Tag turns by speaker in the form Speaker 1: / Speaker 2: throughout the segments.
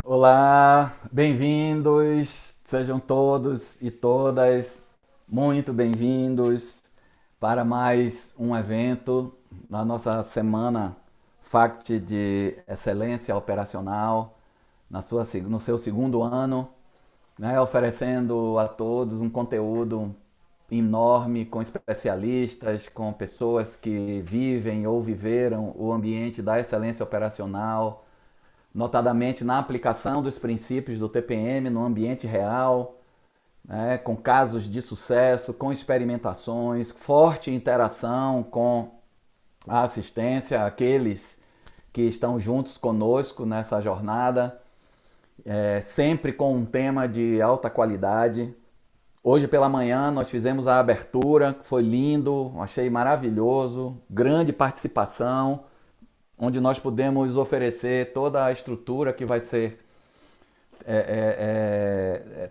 Speaker 1: Olá, bem-vindos, sejam todos e todas muito bem-vindos para mais um evento na nossa semana FACT de Excelência Operacional, no seu segundo ano, né, oferecendo a todos um conteúdo enorme com especialistas, com pessoas que vivem ou viveram o ambiente da excelência operacional, notadamente na aplicação dos princípios do TPM no ambiente real, né, com casos de sucesso, com experimentações, forte interação com a assistência, aqueles que estão juntos conosco nessa jornada, sempre com um tema de alta qualidade. Hoje pela manhã nós fizemos a abertura, foi lindo, achei maravilhoso, grande participação, onde nós pudemos oferecer toda a estrutura que vai ser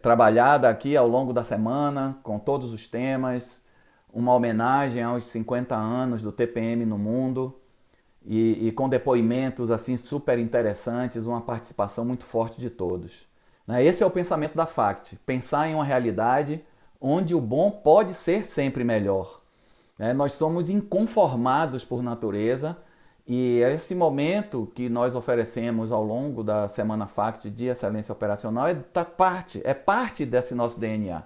Speaker 1: trabalhada aqui ao longo da semana, com todos os temas, uma homenagem aos 50 anos do TPM no mundo e com depoimentos assim super interessantes, uma participação muito forte de todos. Esse é o pensamento da FACT, pensar em uma realidade onde o bom pode ser sempre melhor. Nós somos inconformados por natureza e esse momento que nós oferecemos ao longo da Semana FACT de Excelência Operacional é parte desse nosso DNA.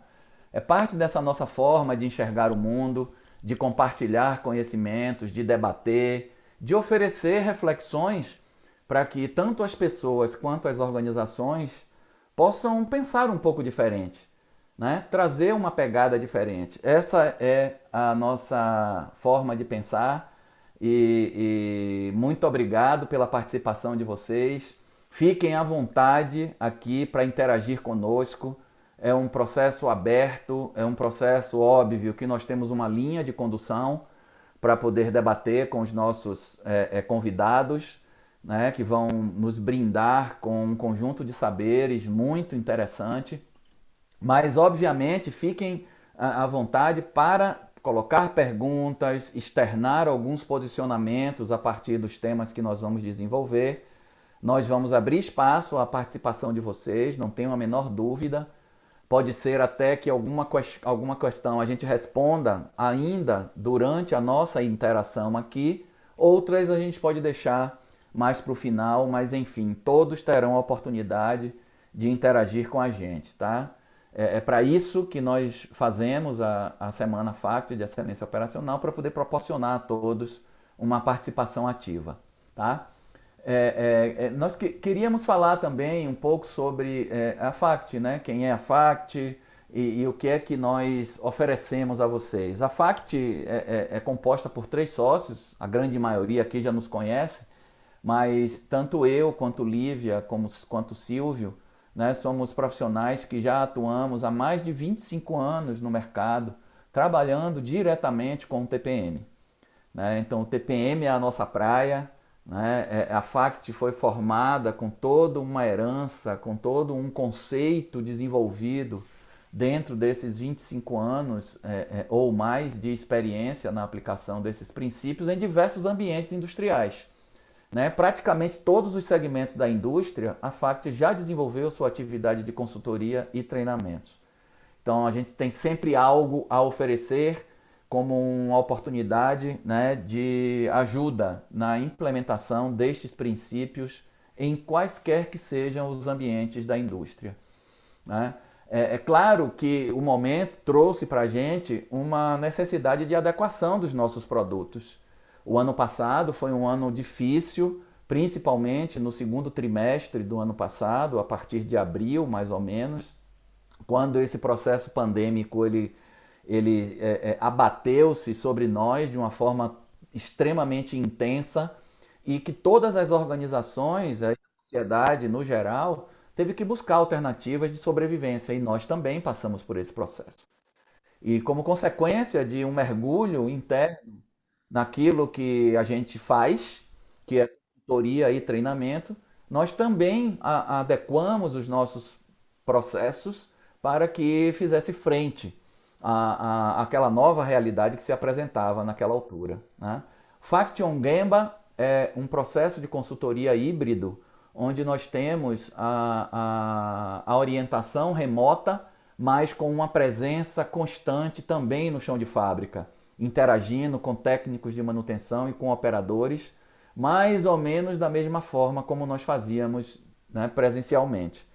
Speaker 1: É parte dessa nossa forma de enxergar o mundo, de compartilhar conhecimentos, de debater, de oferecer reflexões para que tanto as pessoas quanto as organizações possam pensar um pouco diferente, né? Trazer uma pegada diferente. Essa é a nossa forma de pensar e muito obrigado pela participação de vocês. Fiquem à vontade aqui para interagir conosco. É um processo aberto, é um processo óbvio que nós temos uma linha de condução para poder debater com os nossos convidados, né, que vão nos brindar com um conjunto de saberes muito interessante. Mas, obviamente, fiquem à vontade para colocar perguntas, externar alguns posicionamentos a partir dos temas que nós vamos desenvolver. Nós vamos abrir espaço à participação de vocês, não tenho a menor dúvida. Pode ser até que alguma questão a gente responda ainda durante a nossa interação aqui, outras a gente pode deixar mais para o final, mas enfim, todos terão a oportunidade de interagir com a gente, tá? É para isso que nós fazemos a Semana FACT de Excelência Operacional, para poder proporcionar a todos uma participação ativa, tá? Nós queríamos falar também um pouco sobre a FACT, né? Quem é a FACT e o que é que nós oferecemos a vocês. A FACT é composta por 3 sócios, a grande maioria aqui já nos conhece, mas tanto eu quanto Lívia quanto Silvio, né, somos profissionais que já atuamos há mais de 25 anos no mercado, trabalhando diretamente com o TPM. Né? Então, o TPM é a nossa praia, né? A FACT foi formada com toda uma herança, com todo um conceito desenvolvido dentro desses 25 anos ou mais de experiência na aplicação desses princípios em diversos ambientes industriais. Né? Praticamente todos os segmentos da indústria, a FACT já desenvolveu sua atividade de consultoria e treinamentos. Então a gente tem sempre algo a oferecer como uma oportunidade, né, de ajuda na implementação destes princípios em quaisquer que sejam os ambientes da indústria. Né? É claro que o momento trouxe para a gente uma necessidade de adequação dos nossos produtos. O ano passado foi um ano difícil, principalmente no segundo trimestre do ano passado, a partir de abril mais ou menos, quando esse processo pandêmico ele abateu-se sobre nós de uma forma extremamente intensa e que todas as organizações, a sociedade no geral, teve que buscar alternativas de sobrevivência e nós também passamos por esse processo. E como consequência de um mergulho interno naquilo que a gente faz, que é consultoria e treinamento, nós também adequamos os nossos processos para que fizesse frente àquela nova realidade que se apresentava naquela altura. Né? Faction Gemba é um processo de consultoria híbrido, onde nós temos a orientação remota, mas com uma presença constante também no chão de fábrica, interagindo com técnicos de manutenção e com operadores, mais ou menos da mesma forma como nós fazíamos, né, presencialmente.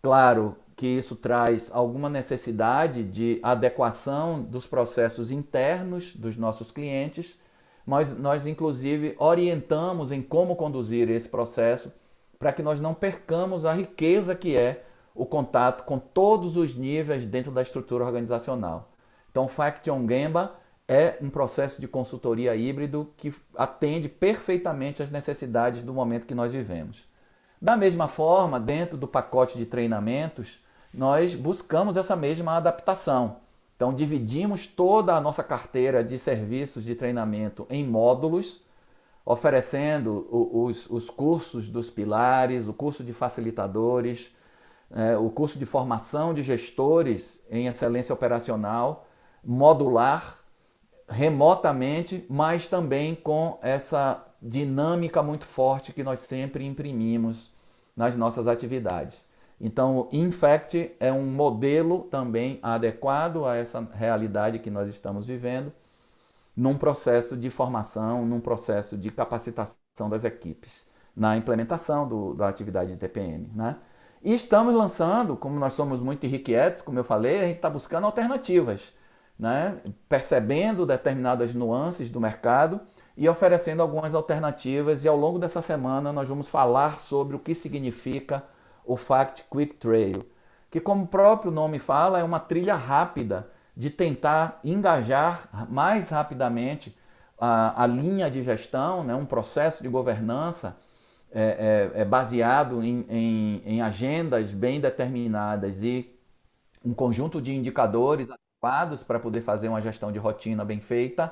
Speaker 1: Claro que isso traz alguma necessidade de adequação dos processos internos dos nossos clientes, mas nós inclusive orientamos em como conduzir esse processo para que nós não percamos a riqueza que é o contato com todos os níveis dentro da estrutura organizacional. Então, o Fact on Gemba é um processo de consultoria híbrido que atende perfeitamente às necessidades do momento que nós vivemos. Da mesma forma, dentro do pacote de treinamentos, nós buscamos essa mesma adaptação. Então, dividimos toda a nossa carteira de serviços de treinamento em módulos, oferecendo os cursos dos pilares, o curso de facilitadores, o curso de formação de gestores em excelência operacional, modular, remotamente, mas também com essa dinâmica muito forte que nós sempre imprimimos nas nossas atividades. Então, o Infact é um modelo também adequado a essa realidade que nós estamos vivendo, num processo de formação, num processo de capacitação das equipes, na implementação da atividade de TPM, né? E estamos lançando, como nós somos muito irrequietos, como eu falei, a gente está buscando alternativas, né? Percebendo determinadas nuances do mercado e oferecendo algumas alternativas. E ao longo dessa semana nós vamos falar sobre o que significa o Fact Quick Trail, que, como o próprio nome fala, é uma trilha rápida de tentar engajar mais rapidamente a linha de gestão, né? Um processo de governança baseado em agendas bem determinadas e um conjunto de indicadores adequados para poder fazer uma gestão de rotina bem feita,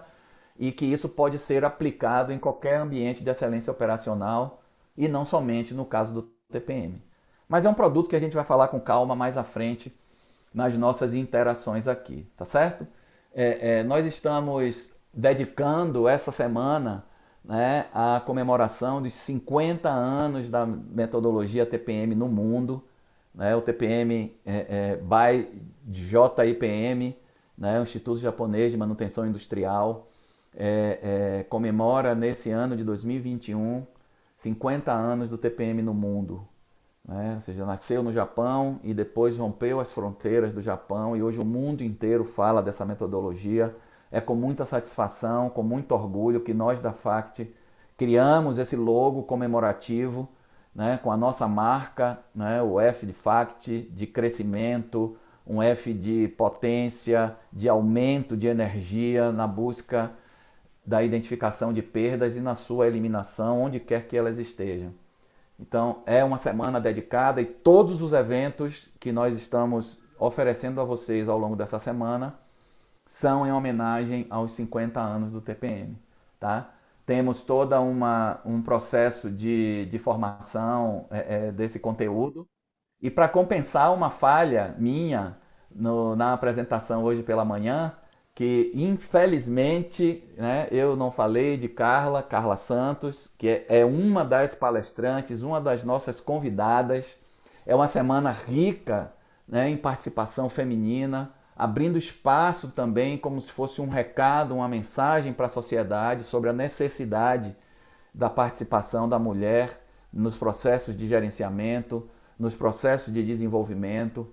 Speaker 1: e que isso pode ser aplicado em qualquer ambiente de excelência operacional e não somente no caso do TPM. Mas é um produto que a gente vai falar com calma mais à frente nas nossas interações aqui, tá certo? Nós estamos dedicando essa semana, né, à comemoração dos 50 anos da metodologia TPM no mundo, né? O TPM by JIPM, né, o Instituto Japonês de Manutenção Industrial, comemora nesse ano de 2021 50 anos do TPM no mundo, né? Ou seja, nasceu no Japão e depois rompeu as fronteiras do Japão e hoje o mundo inteiro fala dessa metodologia. É com muita satisfação, com muito orgulho que nós da FACT criamos esse logo comemorativo, né, com a nossa marca, né, o F de FACT, de crescimento, um F de potência, de aumento de energia na busca da identificação de perdas e na sua eliminação, onde quer que elas estejam. Então, é uma semana dedicada e todos os eventos que nós estamos oferecendo a vocês ao longo dessa semana são em homenagem aos 50 anos do TPM, tá? Temos toda um processo de formação desse conteúdo. E para compensar uma falha minha na apresentação hoje pela manhã, que infelizmente, né, eu não falei de Carla Santos, que é uma das palestrantes, uma das nossas convidadas. É uma semana rica, né, em participação feminina, abrindo espaço também como se fosse um recado, uma mensagem para a sociedade sobre a necessidade da participação da mulher nos processos de gerenciamento, nos processos de desenvolvimento,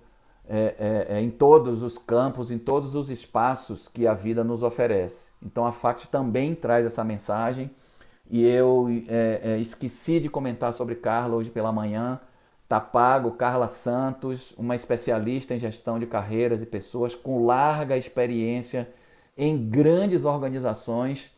Speaker 1: em todos os campos, em todos os espaços que a vida nos oferece. Então a FACT também traz essa mensagem e eu esqueci de comentar sobre Carla hoje pela manhã. Tá pago, Carla Santos, uma especialista em gestão de carreiras e pessoas com larga experiência em grandes organizações,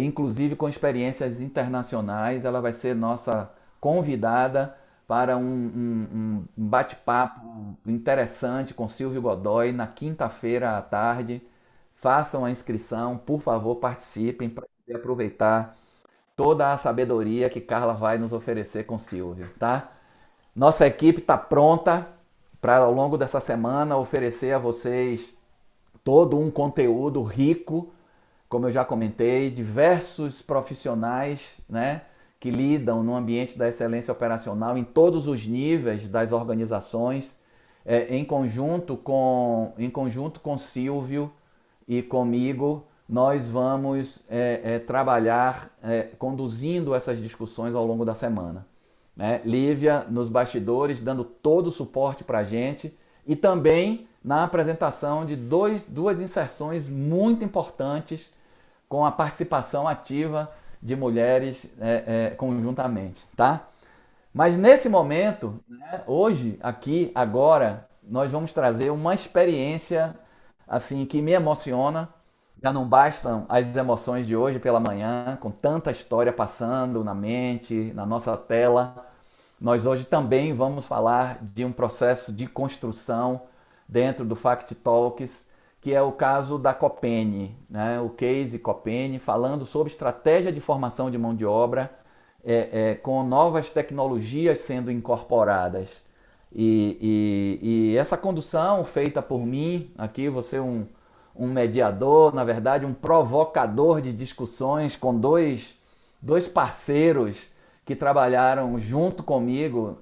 Speaker 1: inclusive com experiências internacionais. Ela vai ser nossa convidada para um bate-papo interessante com Silvio Godoy na quinta-feira à tarde. Façam a inscrição, por favor, participem para aproveitar toda a sabedoria que Carla vai nos oferecer com Silvio, tá? Nossa equipe está pronta para, ao longo dessa semana, oferecer a vocês todo um conteúdo rico, como eu já comentei, diversos profissionais, né, que lidam no ambiente da excelência operacional em todos os níveis das organizações, em conjunto com Silvio e comigo, nós vamos trabalhar conduzindo essas discussões ao longo da semana. Né? Lívia nos bastidores, dando todo o suporte para a gente e também na apresentação de duas inserções muito importantes com a participação ativa de mulheres conjuntamente, tá? Mas nesse momento, né, hoje, aqui, agora, nós vamos trazer uma experiência assim que me emociona. Já não bastam as emoções de hoje pela manhã, com tanta história passando na mente, na nossa tela. Nós hoje também vamos falar de um processo de construção dentro do Fact Talks, que é o caso da Copene, né? O case Copene, falando sobre estratégia de formação de mão de obra com novas tecnologias sendo incorporadas. E essa condução feita por mim, aqui você um mediador, na verdade um provocador de discussões com dois parceiros que trabalharam junto comigo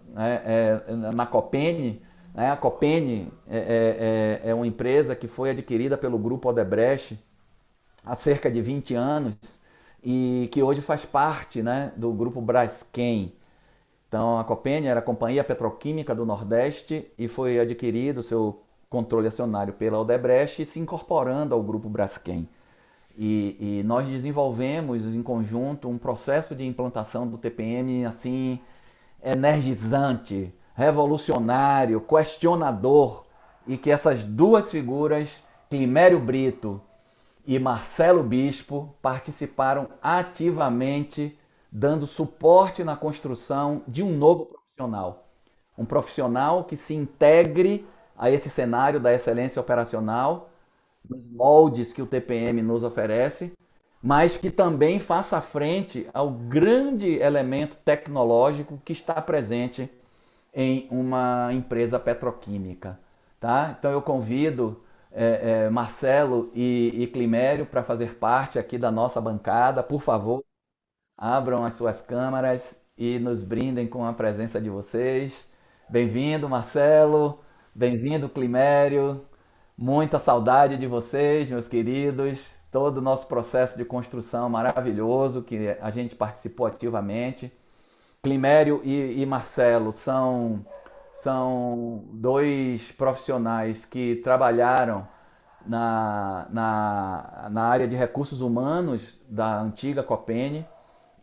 Speaker 1: na Copene. Né? A Copene é uma empresa que foi adquirida pelo Grupo Odebrecht há cerca de 20 anos e que hoje faz parte, né, do Grupo Braskem. Então, a Copene era a Companhia Petroquímica do Nordeste e foi adquirido o seu controle acionário pela Odebrecht, se incorporando ao Grupo Braskem. E nós desenvolvemos em conjunto um processo de implantação do TPM assim energizante, revolucionário, questionador, e que essas duas figuras, Climério Brito e Marcelo Bispo, participaram ativamente, dando suporte na construção de um novo profissional. Um profissional que se integre a esse cenário da excelência operacional, nos moldes que o TPM nos oferece, mas que também faça frente ao grande elemento tecnológico que está presente em uma empresa petroquímica. Tá? Então eu convido Marcelo e Climério para fazer parte aqui da nossa bancada. Por favor, abram as suas câmaras e nos brindem com a presença de vocês. Bem-vindo, Marcelo. Bem-vindo, Climério. Muita saudade de vocês, meus queridos. Todo o nosso processo de construção maravilhoso que a gente participou ativamente. Climério e Marcelo são dois profissionais que trabalharam na área de recursos humanos da antiga Copene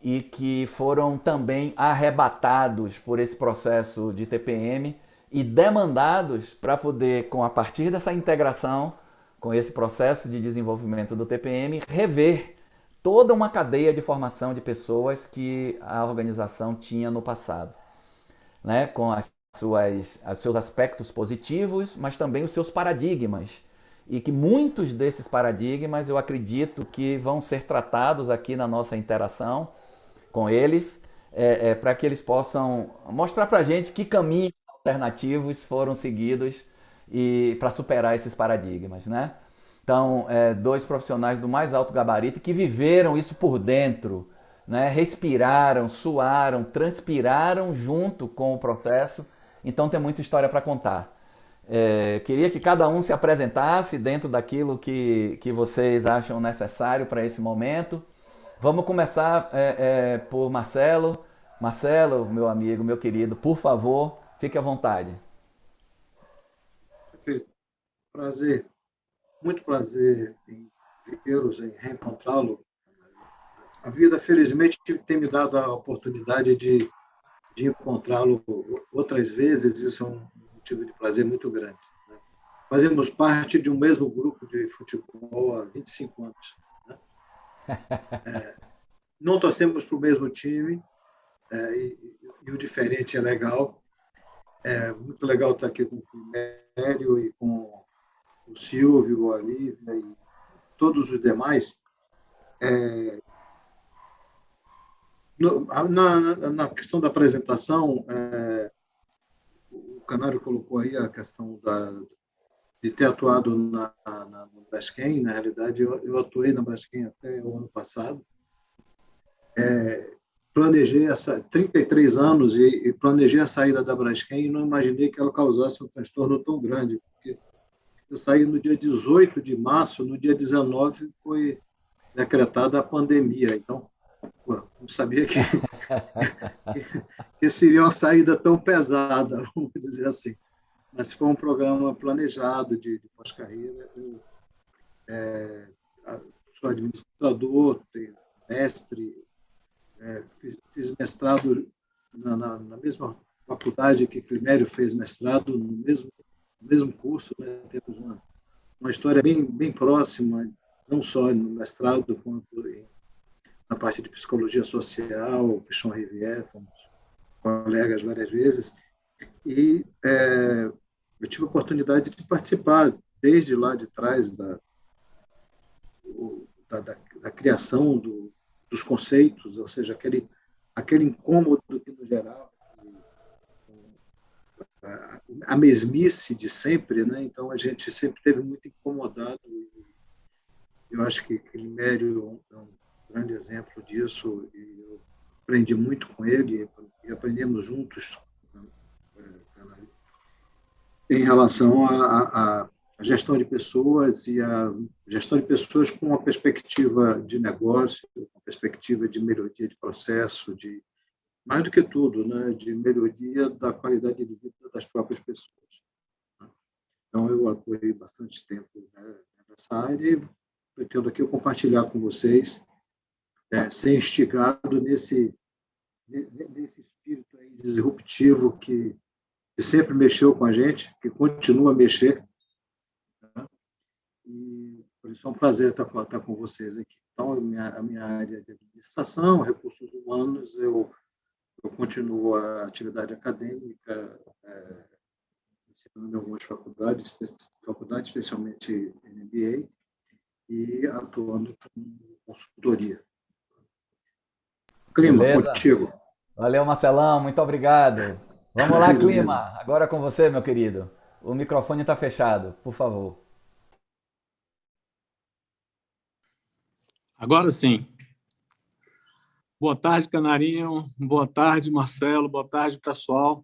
Speaker 1: e que foram também arrebatados por esse processo de TPM e demandados para poder, a partir dessa integração com esse processo de desenvolvimento do TPM, rever toda uma cadeia de formação de pessoas que a organização tinha no passado, né? Com os seus aspectos positivos, mas também os seus paradigmas. E que muitos desses paradigmas eu acredito que vão ser tratados aqui na nossa interação com eles, para que eles possam mostrar para a gente que caminhos alternativos foram seguidos e para superar esses paradigmas, né? Então, dois profissionais do mais alto gabarito que viveram isso por dentro, né? Respiraram, suaram, transpiraram junto com o processo. Então, tem muita história para contar. Queria que cada um se apresentasse dentro daquilo que vocês acham necessário para esse momento. Vamos começar por Marcelo. Marcelo, meu amigo, meu querido, por favor, fique à vontade.
Speaker 2: Perfeito. Prazer, muito prazer em vê-los, em reencontrá-lo. A vida, felizmente, tem me dado a oportunidade de encontrá-lo outras vezes. Isso é um motivo de prazer muito grande. Né? Fazemos parte de um mesmo grupo de futebol há 25 anos. Né? Não torcemos para o mesmo time, e o diferente é legal. É muito legal estar aqui com o Mério e com o Silvio, a Lívia e todos os demais. Na questão da apresentação, o Canário colocou aí a questão de ter atuado no Braskem. Na realidade, eu atuei na Braskem até o ano passado. planejei 33 anos e planejei a saída da Braskem e não imaginei que ela causasse um transtorno tão grande, porque eu saí no dia 18 de março, no dia 19 foi decretada a pandemia, então pô, não sabia que seria uma saída tão pesada, vamos dizer assim. Mas foi um programa planejado de pós-carreira. Eu sou administrador, tenho mestre, fiz mestrado na mesma faculdade que Climério fez mestrado, no mesmo curso, né? Temos uma história bem próxima, não só no mestrado, quanto na parte de psicologia social, Pichon Rivière, fomos colegas várias vezes, e eu tive a oportunidade de participar desde lá de trás da criação dos conceitos, ou seja, aquele incômodo que nos gerava, a mesmice de sempre, né? Então a gente sempre teve muito incomodado. Eu acho que Climério é um grande exemplo disso, e eu aprendi muito com ele, e aprendemos juntos em relação à gestão de pessoas e a gestão de pessoas com uma perspectiva de negócio, uma perspectiva de melhoria de processo, de mais do que tudo, né, de melhoria da qualidade de vida das próprias pessoas. Então, eu atuei bastante tempo, né, nessa área e pretendo aqui compartilhar com vocês, ser instigado nesse espírito aí disruptivo que sempre mexeu com a gente, que continua a mexer. Né? E por isso é um prazer estar com vocês aqui. Então, a minha área de administração, recursos humanos, eu continuo a atividade acadêmica, ensinando em algumas faculdades, especialmente MBA, e atuando com consultoria. Clima,
Speaker 1: Beleza?
Speaker 2: contigo.
Speaker 1: Valeu, Marcelão, muito obrigado. Vamos lá, Clima.
Speaker 2: Beleza.
Speaker 1: Agora é com você, meu querido. O microfone está fechado, por favor.
Speaker 3: Agora sim. Boa tarde, Canarinho. Boa tarde, Marcelo. Boa tarde, pessoal.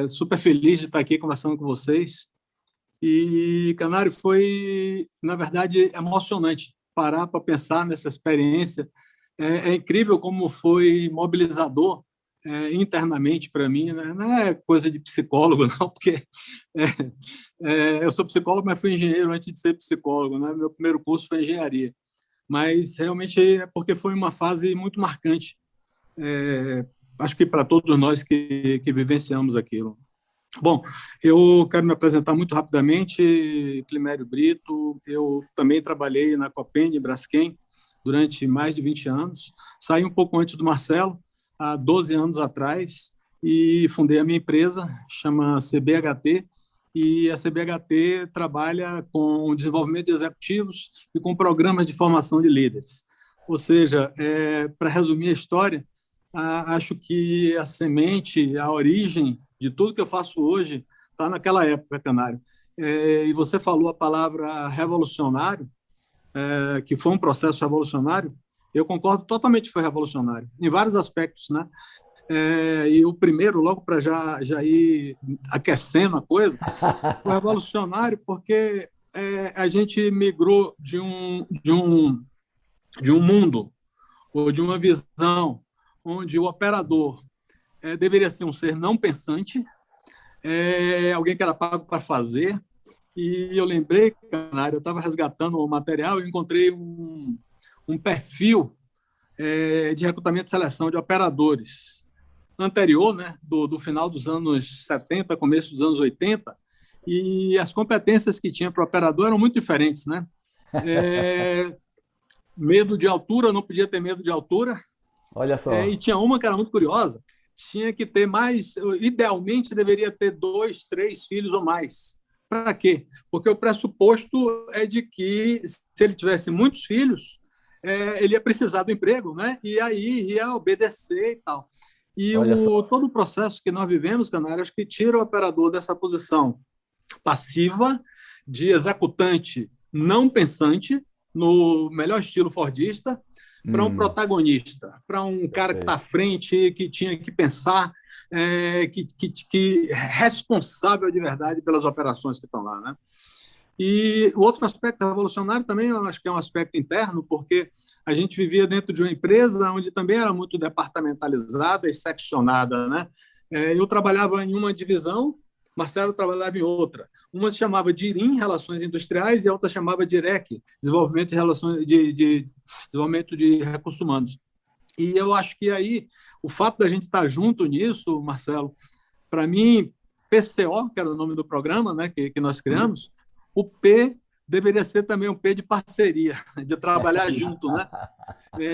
Speaker 3: Super feliz de estar aqui conversando com vocês. E, Canário, foi, na verdade, emocionante parar para pensar nessa experiência. É incrível como foi mobilizador internamente para mim, né? Não é coisa de psicólogo, não, porque eu sou psicólogo, mas fui engenheiro antes de ser psicólogo, né? Meu primeiro curso foi engenharia. Mas realmente é porque foi uma fase muito marcante, acho que para todos nós que vivenciamos aquilo. Bom, eu quero me apresentar muito rapidamente, Climério Brito. Eu também trabalhei na Copend, em Braskem, durante mais de 20 anos. Saí um pouco antes do Marcelo, há 12 anos atrás, e fundei a minha empresa, chama CBHT, e a CBHT trabalha com desenvolvimento de executivos e com programas de formação de líderes. Ou seja, para resumir a história, acho que a semente, a origem de tudo que eu faço hoje está naquela época, Canário. E você falou a palavra revolucionário, que foi um processo revolucionário. Eu concordo totalmente que foi revolucionário, em vários aspectos, né? E o primeiro, logo para já ir aquecendo a coisa, foi revolucionário porque a gente migrou de um mundo ou de uma visão onde o operador deveria ser um ser não pensante, alguém que era pago para fazer. E eu lembrei, Canário, eu estava resgatando o material e encontrei um perfil de recrutamento e seleção de operadores anterior, né, do final dos anos 70, começo dos anos 80, e as competências que tinha para o operador eram muito diferentes, né? Medo de altura, não podia ter medo de altura.
Speaker 1: Olha
Speaker 3: E
Speaker 1: só.
Speaker 3: tinha uma que era muito curiosa, tinha que ter mais, idealmente deveria ter 2, 3 filhos ou mais. Para quê? Porque o pressuposto é de que, se ele tivesse muitos filhos, ele ia precisar do emprego, né? E aí ia obedecer e tal. E
Speaker 1: Olha só.
Speaker 3: todo o processo que nós vivemos, Canário, acho que tira o operador dessa posição passiva, de executante não pensante, no melhor estilo fordista, para um
Speaker 1: Hum,
Speaker 3: protagonista, para um cara que está à
Speaker 1: perfeito.
Speaker 3: frente, que tinha que pensar, que responsável de verdade pelas operações que estão lá, né? E o outro aspecto revolucionário também, eu acho que é um aspecto interno, porque a gente vivia dentro de uma empresa onde também era muito departamentalizada e seccionada, né? Eu trabalhava em uma divisão, Marcelo trabalhava em outra. Uma se chamava DIRIM, Relações Industriais, e a outra chamava DIREC, Desenvolvimento de Relações de Desenvolvimento de Recursos Humanos. E eu acho que aí o fato da gente estar junto nisso, Marcelo, para mim, PCO, que era o nome do programa, né, que nós criamos, o P deveria ser também um P de parceria, de trabalhar junto, né,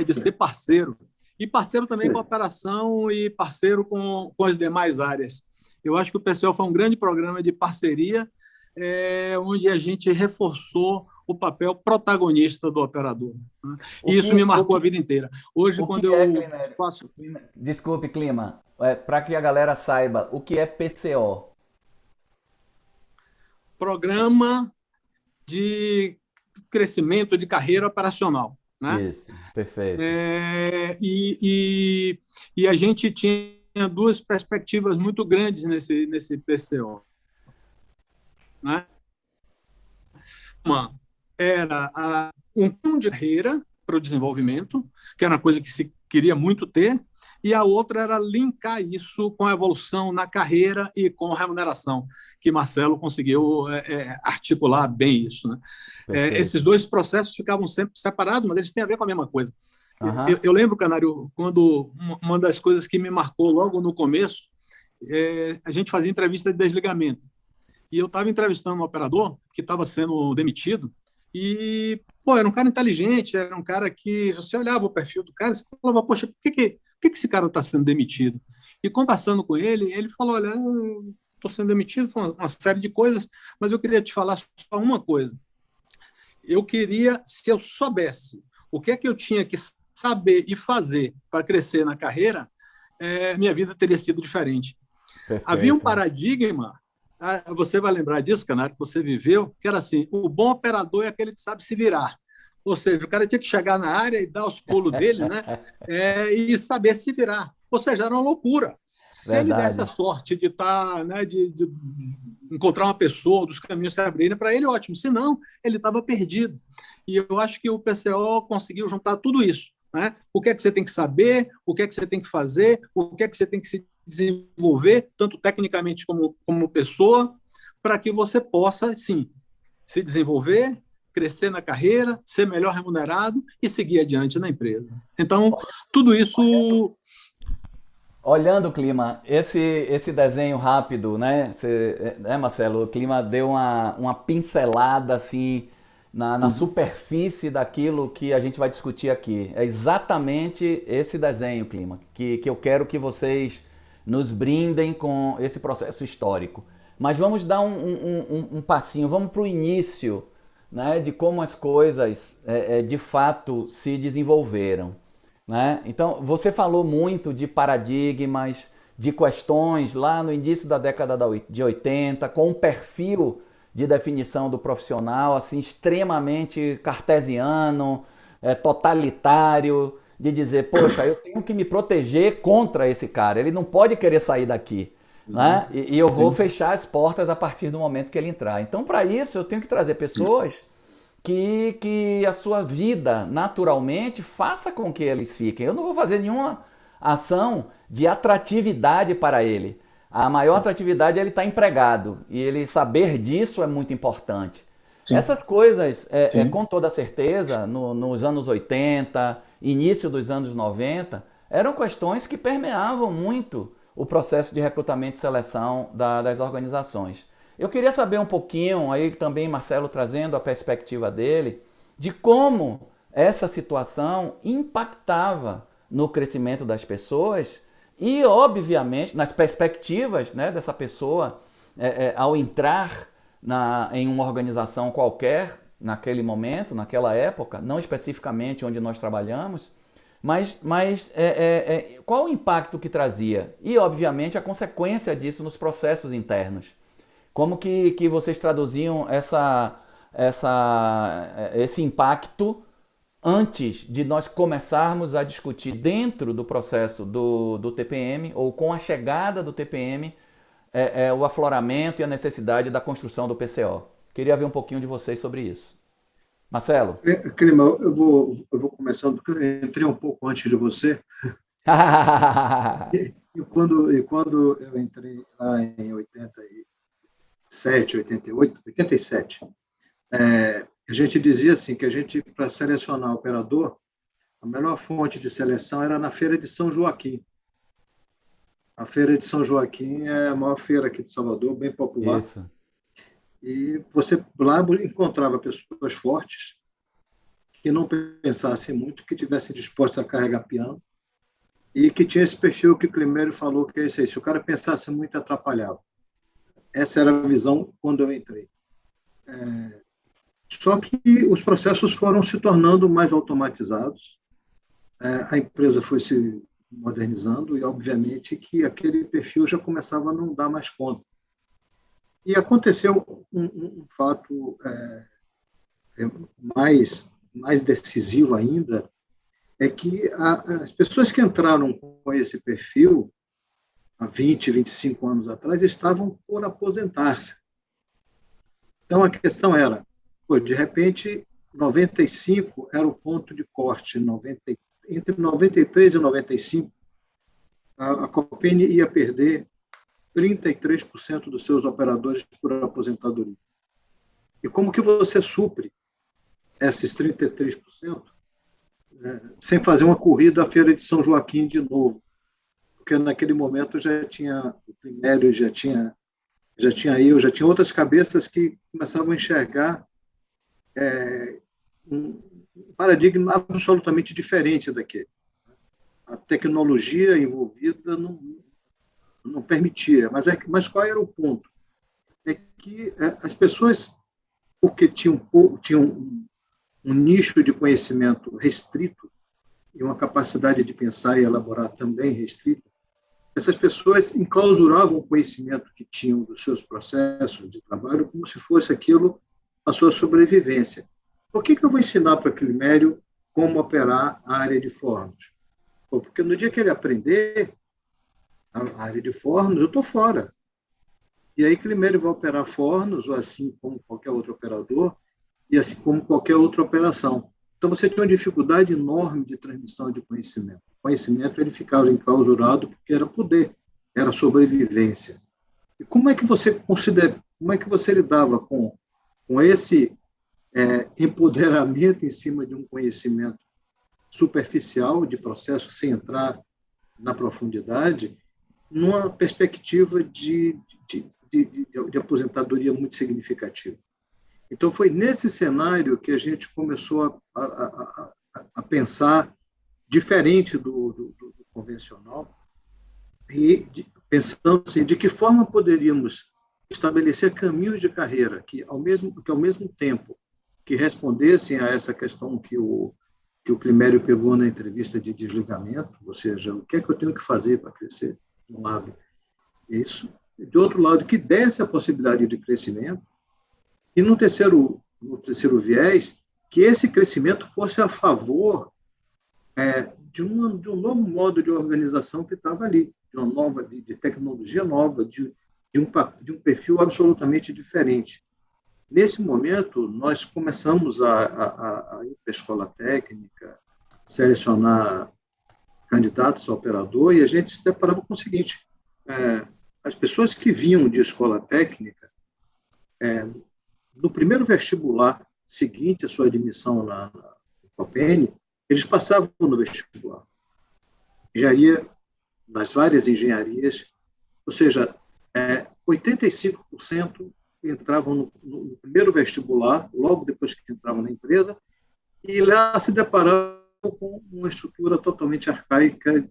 Speaker 3: de ser parceiro. E parceiro também com a operação e parceiro com as demais áreas. Eu acho que o PCO foi um grande programa de parceria, onde a gente reforçou o papel protagonista do operador, né?
Speaker 1: O
Speaker 3: E isso me
Speaker 1: que, o
Speaker 3: marcou a
Speaker 1: que,
Speaker 3: vida inteira. Hoje,
Speaker 1: o
Speaker 3: quando
Speaker 1: que é,
Speaker 3: eu
Speaker 1: Clima?
Speaker 3: faço
Speaker 1: Desculpe, Clima. Para que a galera saiba, o que é PCO?
Speaker 3: programa de crescimento de carreira operacional, né?
Speaker 1: Isso, perfeito.
Speaker 3: E a gente tinha duas perspectivas muito grandes nesse PCO, né? Uma era um plano de carreira para o desenvolvimento, que era uma coisa que se queria muito ter, e a outra era linkar isso com a evolução na carreira e com a remuneração, que Marcelo conseguiu articular bem isso, né? Esses
Speaker 1: Perfeito.
Speaker 3: dois processos ficavam sempre separados, mas eles têm a ver com a mesma coisa. Eu,
Speaker 1: Aham.
Speaker 3: eu lembro, Canário, quando uma das coisas que me marcou logo no começo, a gente fazia entrevista de desligamento. E eu estava entrevistando um operador que estava sendo demitido, e, pô, era um cara inteligente, era um cara que, você olhava o perfil do cara, você falava, poxa, por que esse cara está sendo demitido? E conversando com ele, ele falou, olha, eu estou sendo demitido, foi uma série de coisas, mas eu queria te falar só uma coisa. Eu queria, se eu soubesse o que é que eu tinha que saber e fazer para crescer na carreira, minha vida teria sido diferente. Havia um
Speaker 1: Perfeito.
Speaker 3: paradigma, você vai lembrar disso, Canário, que você viveu, que era assim, o bom operador é aquele que sabe se virar. Ou seja, o cara tinha que chegar na área e dar os pulos dele, né? E saber se virar. Ou seja, era uma loucura. Se ele desse a
Speaker 1: Verdade.
Speaker 3: sorte de estar, né, de encontrar uma pessoa, dos caminhos se abrirem para ele, ótimo. Se não, ele estava perdido. E eu acho que o PCO conseguiu juntar tudo isso, né? O que é que você tem que saber, o que é que você tem que fazer, o que é que você tem que se desenvolver, tanto tecnicamente como pessoa, para que você possa, sim, se desenvolver, crescer na carreira, ser melhor remunerado e seguir adiante na empresa. Então, tudo isso.
Speaker 1: Olhando o clima, esse desenho rápido, né? Marcelo? O clima deu uma pincelada assim na superfície daquilo que a gente vai discutir aqui. É exatamente esse desenho, clima, que eu quero que vocês nos brindem com esse processo histórico. Mas vamos dar um passinho, vamos para o início, né, de como as coisas de fato se desenvolveram. Né? Então, você falou muito de paradigmas, de questões lá no início da década de 80, com um perfil de definição do profissional assim extremamente cartesiano, totalitário, de dizer, poxa, eu tenho que me proteger contra esse cara, ele não pode querer sair daqui. Né? E eu vou
Speaker 3: Sim,
Speaker 1: fechar as portas a partir do momento que ele entrar. Então, para isso, eu tenho que trazer pessoas que a sua vida naturalmente faça com que eles fiquem. Eu não vou fazer nenhuma ação de atratividade para ele. A maior atratividade é ele estar empregado e ele saber disso é muito importante.
Speaker 3: sim,
Speaker 1: Essas coisas,
Speaker 3: sim.
Speaker 1: com toda certeza, nos anos 80, início dos anos 90, eram questões que permeavam muito o processo de recrutamento e seleção das organizações. Eu queria saber um pouquinho, aí também Marcelo trazendo a perspectiva dele, de como essa situação impactava no crescimento das pessoas e, obviamente, nas perspectivas, né, dessa pessoa ao entrar em uma organização qualquer, naquele momento, naquela época, não especificamente onde nós trabalhamos, mas qual o impacto que trazia? E, obviamente, a consequência disso nos processos internos. Como que vocês traduziam esse impacto antes de nós começarmos a discutir dentro do processo do TPM, ou com a chegada do TPM, o afloramento e a necessidade da construção do PCO. Queria ver um pouquinho de vocês sobre isso. Marcelo?
Speaker 2: Clima, eu vou começando, porque eu entrei um pouco antes de você. E quando eu entrei lá em 87, 88, 87, a gente dizia assim, que a gente, para selecionar operador, a melhor fonte de seleção era na Feira de São Joaquim. A Feira de São Joaquim é a maior feira aqui de Salvador, bem popular.
Speaker 1: Isso.
Speaker 2: E você lá encontrava pessoas fortes, que não pensassem muito, que tivessem dispostos a carregar piano, e que tinha esse perfil que o Climério falou, que é isso aí, se o cara pensasse muito, atrapalhava. Essa era a visão quando eu entrei. Só que os processos foram se tornando mais automatizados, a empresa foi se modernizando, e obviamente que aquele perfil já começava a não dar mais conta. E aconteceu um fato mais decisivo ainda, é que as pessoas que entraram com esse perfil há 20, 25 anos atrás estavam por aposentar-se. Então, a questão era, de repente, 95 era o ponto de corte, entre 93 e 95, a Copene ia perder 33% dos seus operadores por aposentadoria. E como que você supre esses 33%, sem fazer uma corrida à Feira de São Joaquim de novo? Porque naquele momento já tinha o Climério, já tinha outras cabeças que começavam a enxergar um paradigma absolutamente diferente daquele. A tecnologia envolvida não permitia. Mas qual era o ponto? É que as pessoas, porque tinham um nicho de conhecimento restrito e uma capacidade de pensar e elaborar também restrita, essas pessoas enclausuravam o conhecimento que tinham dos seus processos de trabalho como se fosse aquilo a sua sobrevivência. Por que eu vou ensinar para Climério como operar a área de fornos? Porque no dia que ele aprender a área de fornos, eu estou fora. E aí Climério vai operar fornos, ou assim como qualquer outro operador, e assim como qualquer outra operação. Então, você tem uma dificuldade enorme de transmissão de conhecimento. O conhecimento ele ficava enclausurado porque era poder, era sobrevivência. E como é que você lidava com esse empoderamento em cima de um conhecimento superficial de processo, sem entrar na profundidade, numa perspectiva de aposentadoria muito significativa? Então, foi nesse cenário que a gente começou a pensar diferente do convencional, e pensando assim, de que forma poderíamos estabelecer caminhos de carreira que, ao mesmo tempo, que respondessem a essa questão que o Climério pegou na entrevista de desligamento, ou seja, o que é que eu tenho que fazer para crescer, de um lado, isso, e de outro lado, que desse a possibilidade de crescimento, e no terceiro viés, que esse crescimento fosse a favor de um novo modo de organização que estava ali, de tecnologia nova, de um perfil absolutamente diferente. Nesse momento, nós começamos a ir para a escola técnica, selecionar candidatos a operador, e a gente se deparava com o seguinte: as pessoas que vinham de escola técnica, no primeiro vestibular seguinte à sua admissão na Copene, eles passavam no vestibular. Engenharia, nas várias engenharias, ou seja, 85% entravam no primeiro vestibular, logo depois que entravam na empresa, e lá se deparavam com uma estrutura totalmente arcaica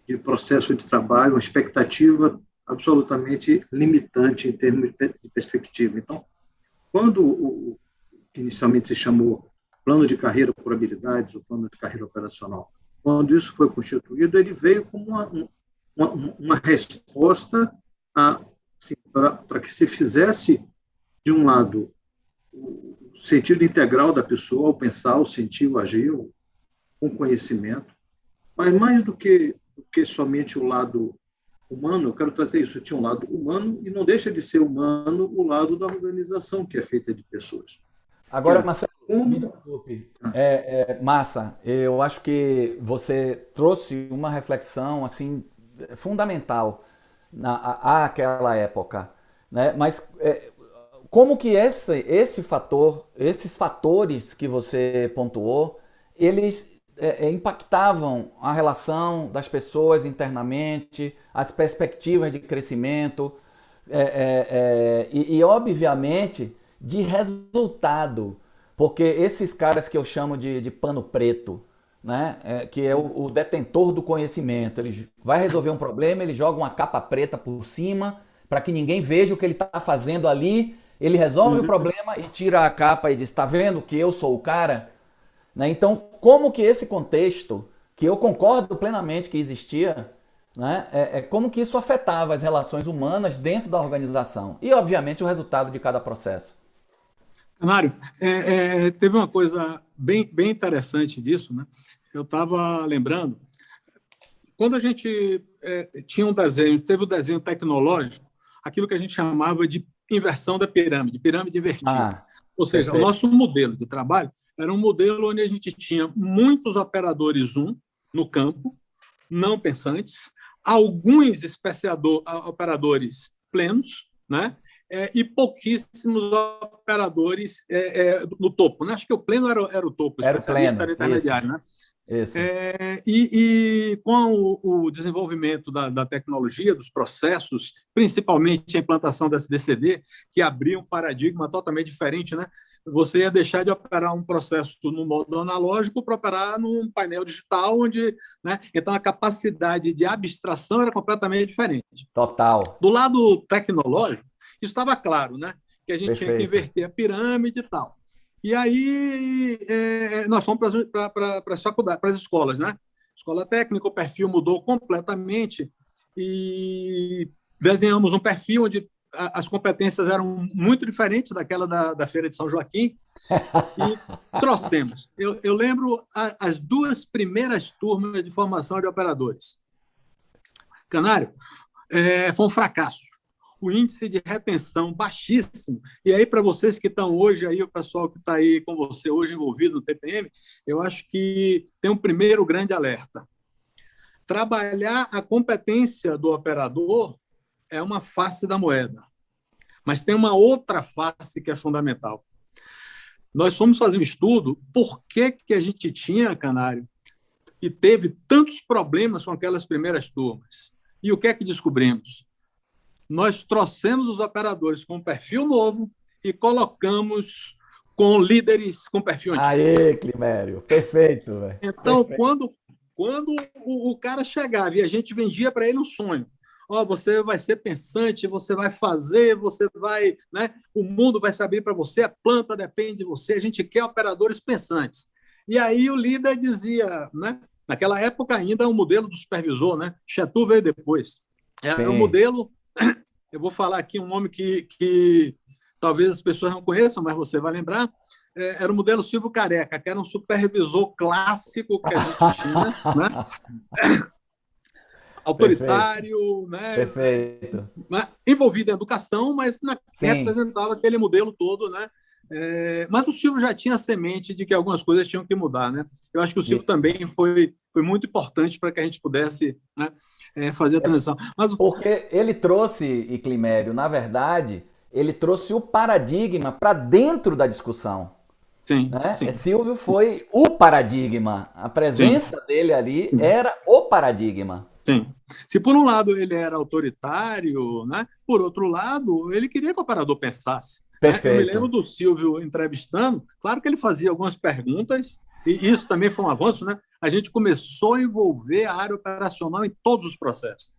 Speaker 2: de processo de trabalho, uma expectativa absolutamente limitante em termos de perspectiva. Então, quando o que inicialmente se chamou plano de carreira por habilidades, ou plano de carreira operacional, quando isso foi constituído, ele veio como uma resposta assim, para que se fizesse, de um lado, sentido integral da pessoa, o pensar, o sentir, o agir, com conhecimento. Mas mais do que somente o lado humano, eu quero trazer isso, tinha um lado humano e não deixa de ser humano o lado da organização, que é feita de pessoas. Que
Speaker 1: Agora,
Speaker 2: é
Speaker 1: Marcelo, me
Speaker 2: como...
Speaker 1: desculpe. Massa, eu acho que você trouxe uma reflexão assim fundamental àquela época, né? Mas como que esse fator, esses fatores que você pontuou, eles impactavam a relação das pessoas internamente, as perspectivas de crescimento e, obviamente, de resultado, porque esses caras que eu chamo de pano preto, né, que é o detentor do conhecimento, ele vai resolver um problema, ele joga uma capa preta por cima para que ninguém veja o que ele está fazendo ali, ele resolve o
Speaker 2: Uhum.
Speaker 1: problema e tira a capa e diz, está vendo que eu sou o cara? Né? Então, como que esse contexto, que eu concordo plenamente que existia, né, como que isso afetava as relações humanas dentro da organização e, obviamente, o resultado de cada processo.
Speaker 3: Canário, teve uma coisa bem interessante disso, né? Eu estava lembrando, quando a gente tinha um desenho, teve o desenho tecnológico, aquilo que a gente chamava de inversão da pirâmide invertida.
Speaker 1: Ah,
Speaker 3: Ou seja, o
Speaker 1: perfeito.
Speaker 3: nosso modelo de trabalho era um modelo onde a gente tinha muitos operadores no campo, não pensantes, alguns operadores plenos, né? E pouquíssimos operadores no topo. Né? Acho que o pleno era o topo, o
Speaker 1: Era o
Speaker 3: especialista
Speaker 1: pleno,
Speaker 3: era o
Speaker 1: isso,
Speaker 3: intermediário. Né?
Speaker 1: isso.
Speaker 3: E com o desenvolvimento da tecnologia, dos processos, principalmente a implantação da SDCD, que abriu um paradigma totalmente diferente, né? Você ia deixar de operar um processo no modo analógico para operar num painel digital, onde, né? Então a capacidade de abstração era completamente diferente.
Speaker 1: Total.
Speaker 3: Do lado tecnológico, isso estava claro, né? Que a gente tinha que
Speaker 1: Perfeito.
Speaker 3: inverter a pirâmide e tal. E aí nós fomos para as faculdades, para as escolas, né? Escola técnica, o perfil mudou completamente e desenhamos um perfil onde as competências eram muito diferentes daquela da Feira de São Joaquim e trouxemos. Eu lembro as duas primeiras turmas de formação de operadores. Canário, foi um fracasso. O índice de retenção baixíssimo. E aí, para vocês que estão hoje, aí, o pessoal que está aí com você hoje envolvido no TPM, eu acho que tem um primeiro grande alerta. Trabalhar a competência do operador é uma face da moeda, mas tem uma outra face que é fundamental. Nós fomos fazer um estudo por que a gente tinha, Canário, e teve tantos problemas com aquelas primeiras turmas. E o que é que descobrimos? Nós trouxemos os operadores com perfil novo e colocamos com líderes com perfil antigo.
Speaker 1: Aê, Climério. Perfeito, velho.
Speaker 3: Então,
Speaker 1: Perfeito.
Speaker 3: quando o cara chegava e a gente vendia para ele um sonho, você vai ser pensante, você vai fazer, você vai, né? O mundo vai se abrir para você, a planta depende de você, a gente quer operadores pensantes. E aí o líder dizia, né? Naquela época ainda o modelo do supervisor, né? Chetu veio depois. Era um modelo, eu vou falar aqui um nome que talvez as pessoas não conheçam, mas você vai lembrar, era o modelo Silvio Careca, que era um supervisor clássico que a gente tinha, né? Autoritário, né?
Speaker 1: Perfeito.
Speaker 3: Envolvido em educação, mas representava aquele modelo todo, né? Mas o Silvio já tinha a semente de que algumas coisas tinham que mudar, né? Eu acho que o Silvio também foi muito importante para que a gente pudesse, né, fazer a transição. Mas...
Speaker 1: Porque ele trouxe, e Climério, na verdade, ele trouxe o paradigma para dentro da discussão.
Speaker 3: Sim,
Speaker 1: Né?
Speaker 3: sim.
Speaker 1: Silvio foi o paradigma. A presença dele ali era o paradigma.
Speaker 3: Sim. Se por um lado ele era autoritário, né? Por outro lado, ele queria que o operador pensasse.
Speaker 1: Perfeito.
Speaker 3: Né? Eu me lembro do Silvio entrevistando, claro que ele fazia algumas perguntas, e isso também foi um avanço, né? A gente começou a envolver a área operacional em todos os processos.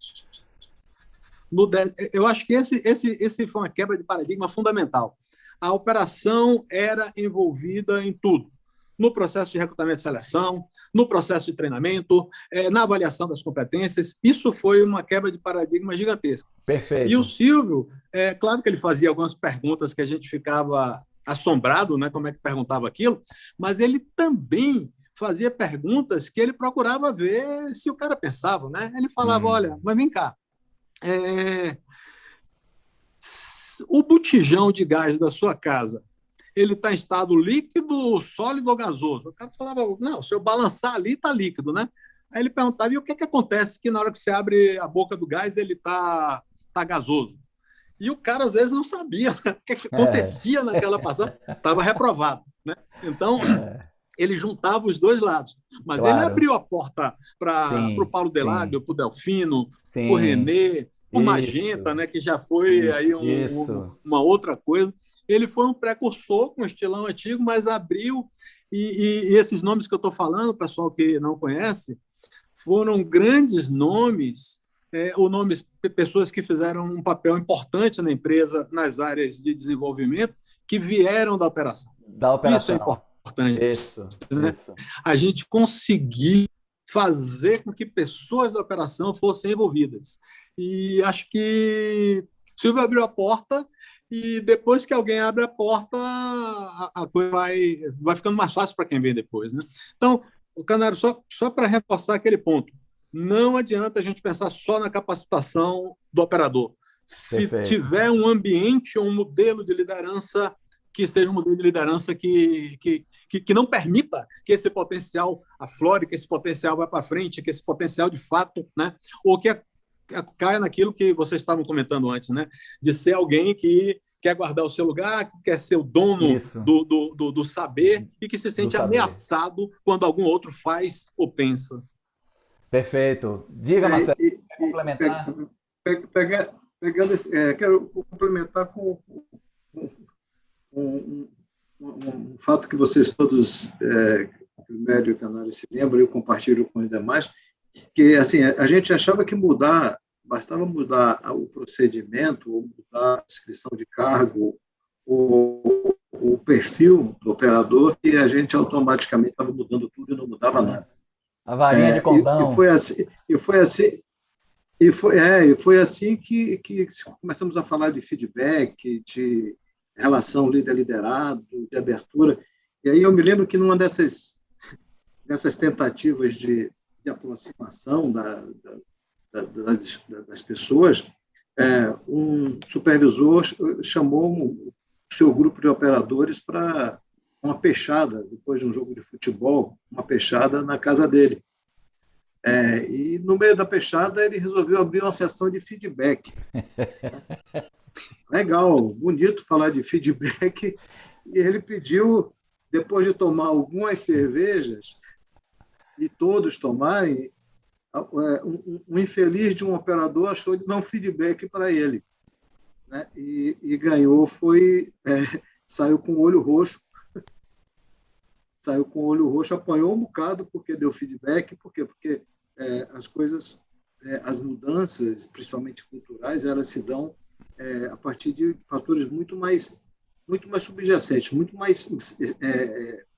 Speaker 3: Eu acho que esse foi uma quebra de paradigma fundamental. A operação era envolvida em tudo. No processo de recrutamento e seleção, no processo de treinamento, na avaliação das competências. Isso foi uma quebra de paradigma gigantesca.
Speaker 1: Perfeito.
Speaker 3: E o Silvio, claro que ele fazia algumas perguntas que a gente ficava assombrado, né, como é que perguntava aquilo, mas ele também fazia perguntas que ele procurava ver se o cara pensava, né? Ele falava, olha, mas vem cá, é, o botijão de gás da sua casa, ele está em estado líquido, sólido ou gasoso? O cara falava, não, se eu balançar ali, está líquido, né? Aí ele perguntava, e o que que acontece que na hora que você abre a boca do gás, ele tá gasoso? E o cara, às vezes, não sabia, né, o que
Speaker 1: É,
Speaker 3: acontecia naquela passagem, estava reprovado, né? Então,
Speaker 1: é,
Speaker 3: ele juntava os dois lados. Mas ele
Speaker 1: claro.
Speaker 3: abriu a porta para o
Speaker 1: Sim,
Speaker 3: Paulo
Speaker 1: sim,
Speaker 3: Deládio, para o Delfino, para o
Speaker 1: sim.
Speaker 3: René, para o Magenta,
Speaker 1: Isso,
Speaker 3: né, que já foi
Speaker 1: isso,
Speaker 3: aí
Speaker 1: isso.
Speaker 3: uma outra coisa. Ele foi um precursor com estilão antigo, mas abriu. E esses nomes que eu estou falando, pessoal que não conhece, foram grandes nomes, ou nomes, pessoas que fizeram um papel importante na empresa, nas áreas de desenvolvimento, que vieram da operação.
Speaker 1: Da
Speaker 3: Isso é
Speaker 1: operação.
Speaker 3: importante,
Speaker 1: Isso,
Speaker 3: né?
Speaker 1: isso.
Speaker 3: A gente conseguir fazer com que pessoas da operação fossem envolvidas. E acho que Silvio abriu a porta e depois que alguém abre a porta, a coisa vai ficando mais fácil para quem vem depois, né? Então, o Canário, só para reforçar aquele ponto, não adianta a gente pensar só na capacitação do operador. Se
Speaker 1: Perfeito.
Speaker 3: tiver um ambiente ou um modelo de liderança que seja um modelo de liderança que não permita que esse potencial aflore, que esse potencial vá para frente, que esse potencial de fato, né, ou que caia naquilo que vocês estavam comentando antes, né, de ser alguém que quer guardar o seu lugar, que quer ser o dono
Speaker 1: Isso,
Speaker 3: do saber e que se
Speaker 1: do
Speaker 3: sente
Speaker 1: saber.
Speaker 3: ameaçado quando algum outro faz ou pensa.
Speaker 1: Perfeito. Diga,
Speaker 2: É,
Speaker 1: Marcelo,
Speaker 2: e,
Speaker 1: quer
Speaker 2: e
Speaker 1: complementar?
Speaker 2: pegando quero complementar com um, um fato que vocês todos, o Médio e o Canário se lembram, eu compartilho com os demais, que assim, a gente achava que bastava mudar o procedimento, ou mudar a descrição de cargo, o perfil do operador, e a gente automaticamente estava mudando tudo e não mudava nada.
Speaker 1: A varinha de
Speaker 2: E
Speaker 1: condão.
Speaker 2: foi assim, e foi assim que começamos a falar de feedback, de relação líder-liderado, de abertura. E aí eu me lembro que numa dessas tentativas de aproximação das pessoas, um supervisor chamou o seu grupo de operadores para uma peixada, depois de um jogo de futebol, uma peixada na casa dele. E no meio da peixada ele resolveu abrir uma sessão de feedback. Legal, bonito falar de feedback. E ele pediu, depois de tomar algumas cervejas, e todos tomarem, um infeliz de um operador achou de dar um feedback para ele. Né? E ganhou, saiu com o olho roxo, apanhou um bocado porque deu feedback, porque as coisas, as mudanças, principalmente culturais, elas se dão a partir de fatores muito mais subjacentes, muito mais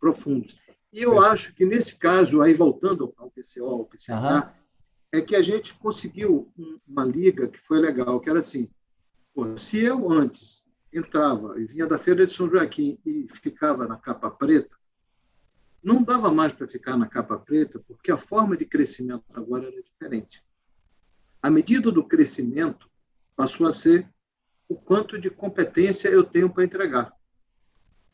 Speaker 2: profundos. E eu
Speaker 1: Perfeito.
Speaker 2: acho que, nesse caso, aí voltando ao PCO, ao
Speaker 1: Aham.
Speaker 2: PCH, é que a gente conseguiu uma liga que foi legal, que era assim, pô, se eu antes entrava e vinha da Feira de São Joaquim e ficava na capa preta, não dava mais para ficar na capa preta, porque a forma de crescimento agora era diferente. A medida do crescimento passou a ser o quanto de competência eu tenho para entregar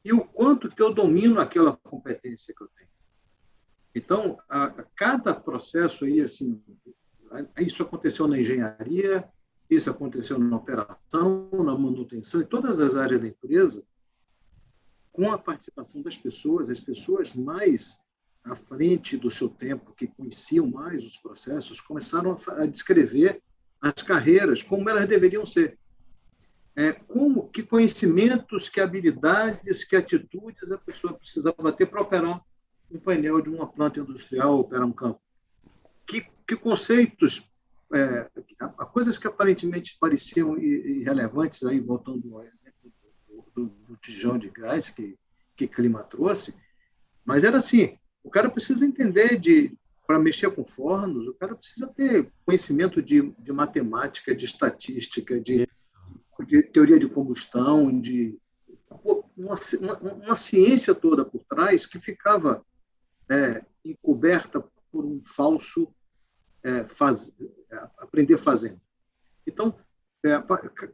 Speaker 2: e o quanto que eu domino aquela competência que eu tenho. Então, a cada processo aí, assim, isso aconteceu na engenharia, isso aconteceu na operação, na manutenção, em todas as áreas da empresa, com a participação das pessoas, as pessoas mais à frente do seu tempo, que conheciam mais os processos, começaram a descrever as carreiras como elas deveriam ser. Que conhecimentos, que habilidades, que atitudes a pessoa precisava ter para operar um painel de uma planta industrial, operar um campo. Que conceitos, coisas que aparentemente pareciam irrelevantes, aí, voltando ao exemplo do tijão de gás que clima trouxe, mas era assim, o cara precisa entender para mexer com fornos, o cara precisa ter conhecimento de matemática, de estatística, de
Speaker 1: Isso.
Speaker 2: teoria de combustão, uma ciência toda por trás que ficava encoberta por um falso aprender fazendo. Então,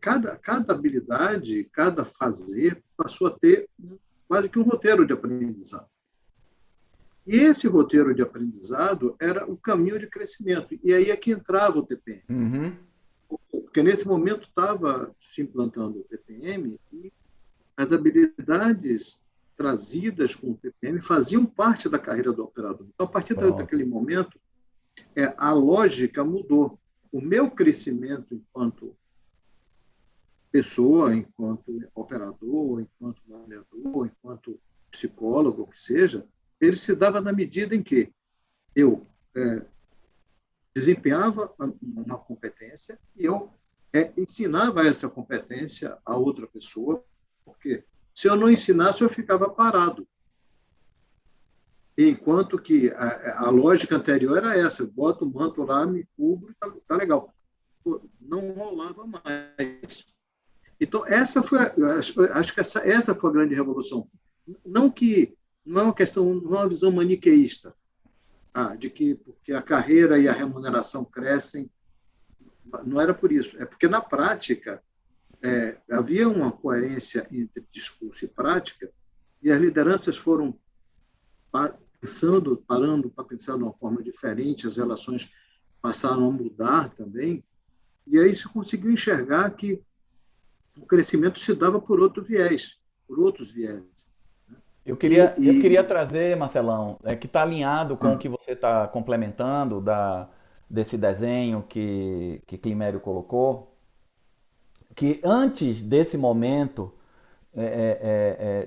Speaker 2: cada habilidade, cada fazer, passou a ter quase que um roteiro de aprendizado. E esse roteiro de aprendizado era o caminho de crescimento. E aí é que entrava o TPM.
Speaker 1: Uhum.
Speaker 2: Porque nesse momento estava se implantando o TPM e as habilidades trazidas com o TPM faziam parte da carreira do operador. Então, a partir daquele momento, a lógica mudou. O meu crescimento enquanto pessoa, enquanto operador, enquanto avaliador, enquanto psicólogo, o que seja, ele se dava na medida em que eu desempenhava uma competência e eu ensinava essa competência a outra pessoa, porque se eu não ensinasse, eu ficava parado. Enquanto que a lógica anterior era essa, eu boto o manto lá, me cubro, tá legal. Não rolava mais. Então, acho que essa foi a grande revolução. Não é uma questão, não é uma visão maniqueísta, de que porque a carreira e a remuneração crescem, não era por isso. É porque, na prática, havia uma coerência entre discurso e prática, e as lideranças foram parando para pensar de uma forma diferente, as relações passaram a mudar também, e aí se conseguiu enxergar que o crescimento se dava por outros viés.
Speaker 1: Eu queria trazer, Marcelão, que está alinhado com o que você está complementando desse desenho que Climério colocou, que antes desse momento,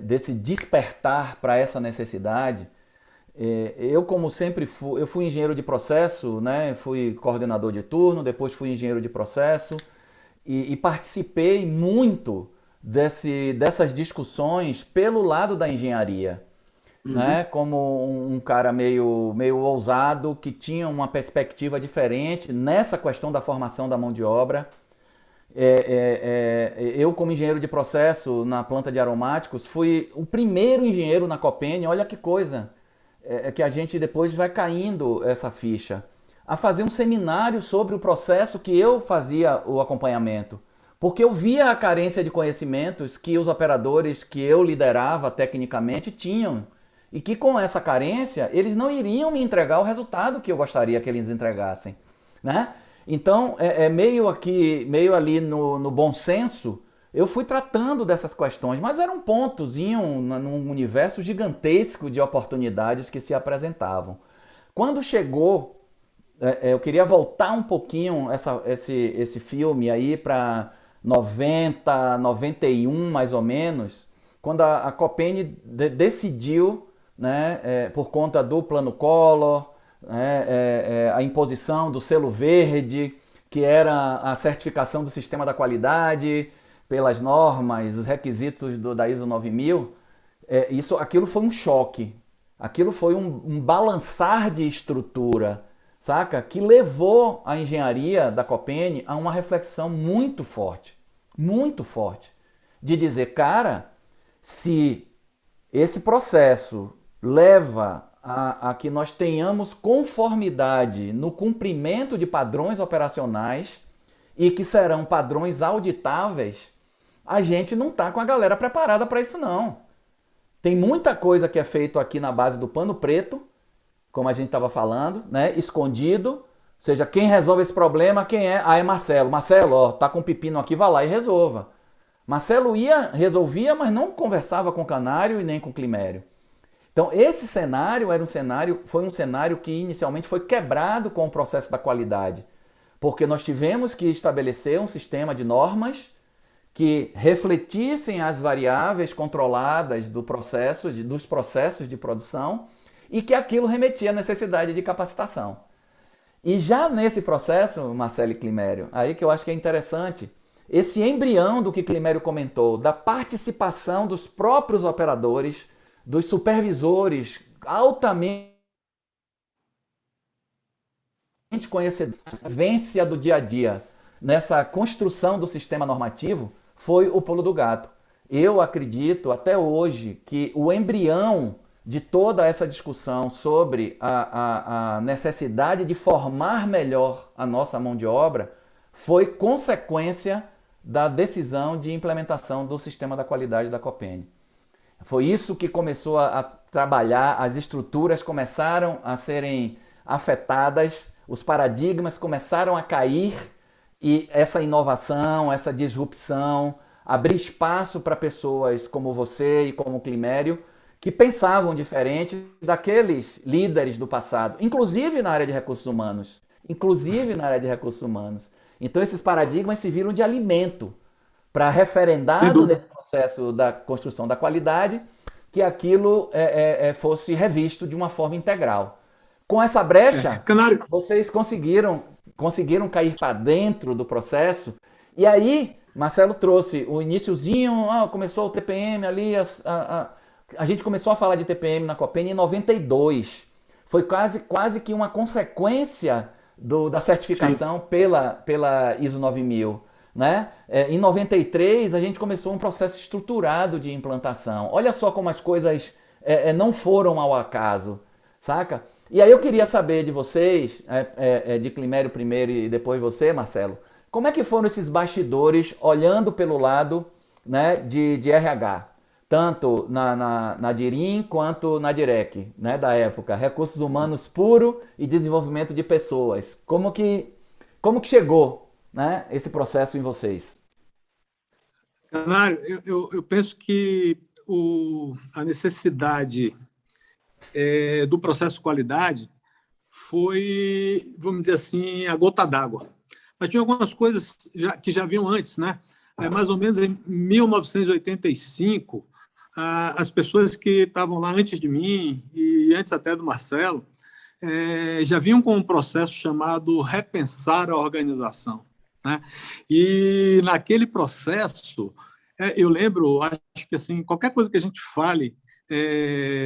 Speaker 1: desse despertar para essa necessidade, eu, como sempre fui, eu fui engenheiro de processo, né? Fui coordenador de turno, depois fui engenheiro de processo e participei muito dessas discussões pelo lado da engenharia, né? Como um cara meio ousado que tinha uma perspectiva diferente nessa questão da formação da mão de obra. Eu, como engenheiro de processo na planta de aromáticos, fui o primeiro engenheiro na Copene, olha que coisa, que a gente depois vai caindo essa ficha, a fazer um seminário sobre o processo que eu fazia o acompanhamento. Porque eu via a carência de conhecimentos que os operadores que eu liderava tecnicamente tinham. E que com essa carência, eles não iriam me entregar o resultado que eu gostaria que eles entregassem, né? Então, meio ali no bom senso, eu fui tratando dessas questões, mas era um pontozinho num universo gigantesco de oportunidades que se apresentavam. Quando chegou, eu queria voltar um pouquinho esse filme aí para 90, 91 mais ou menos, quando a Copene decidiu, né, por conta do Plano Collor, a imposição do selo verde, que era a certificação do sistema da qualidade pelas normas, os requisitos da ISO 9000, aquilo foi um choque, aquilo foi um balançar de estrutura, saca? Que levou a engenharia da Copene a uma reflexão muito forte, de dizer, cara, se esse processo leva a que nós tenhamos conformidade no cumprimento de padrões operacionais e que serão padrões auditáveis, a gente não está com a galera preparada para isso não. Tem muita coisa que é feito aqui na base do pano preto, como a gente estava falando, né? Escondido. Ou seja, quem resolve esse problema, quem é? É Marcelo. Marcelo, ó, tá com um pepino aqui, vá lá e resolva. Marcelo resolvia, mas não conversava com o Canário e nem com o Climério. Então, esse cenário foi um cenário que inicialmente foi quebrado com o processo da qualidade, porque nós tivemos que estabelecer um sistema de normas que refletissem as variáveis controladas dos processos de produção e que aquilo remetia à necessidade de capacitação. E já nesse processo, Marcelo e Climério, aí que eu acho que é interessante, esse embrião do que Climério comentou, da participação dos próprios operadores, dos supervisores altamente conhecedores, a vivência do dia a dia nessa construção do sistema normativo, foi o pulo do gato. eu acredito até hoje que o embrião de toda essa discussão sobre a necessidade de formar melhor a nossa mão de obra foi consequência da decisão de implementação do sistema da qualidade da Copene. Foi isso que começou a trabalhar, as estruturas começaram a serem afetadas, os paradigmas começaram a cair e essa inovação, essa disrupção, abrir espaço para pessoas como você e como o Climério, que pensavam diferente daqueles líderes do passado, inclusive na área de recursos humanos. Inclusive na área de recursos humanos. Então esses paradigmas serviram de alimento para referendado nesse processo da construção da qualidade, que aquilo fosse revisto de uma forma integral. Com essa brecha, vocês conseguiram cair para dentro do processo, e aí Marcelo trouxe o iniciozinho, começou o TPM ali, a gente começou a falar de TPM na Copene em 92. Foi quase que uma consequência da certificação pela ISO 9000. Né? Em 93, a gente começou um processo estruturado de implantação. Olha só como as coisas não foram ao acaso, saca? E aí eu queria saber de vocês, de Climério primeiro e depois você, Marcelo, como é que foram esses bastidores olhando pelo lado, né, de RH? Tanto na Dirim quanto na Direc, né, da época. Recursos humanos puro e desenvolvimento de pessoas. Como que chegou, né, esse processo em vocês?
Speaker 3: Canário, eu penso que a necessidade do processo de qualidade foi, vamos dizer assim, a gota d'água. Mas tinha algumas coisas que já vinham antes, né? Mais ou menos em 1985, as pessoas que estavam lá antes de mim e antes até do Marcelo já vinham com um processo chamado repensar a organização, né? E naquele processo, eu lembro, acho que assim, qualquer coisa que a gente fale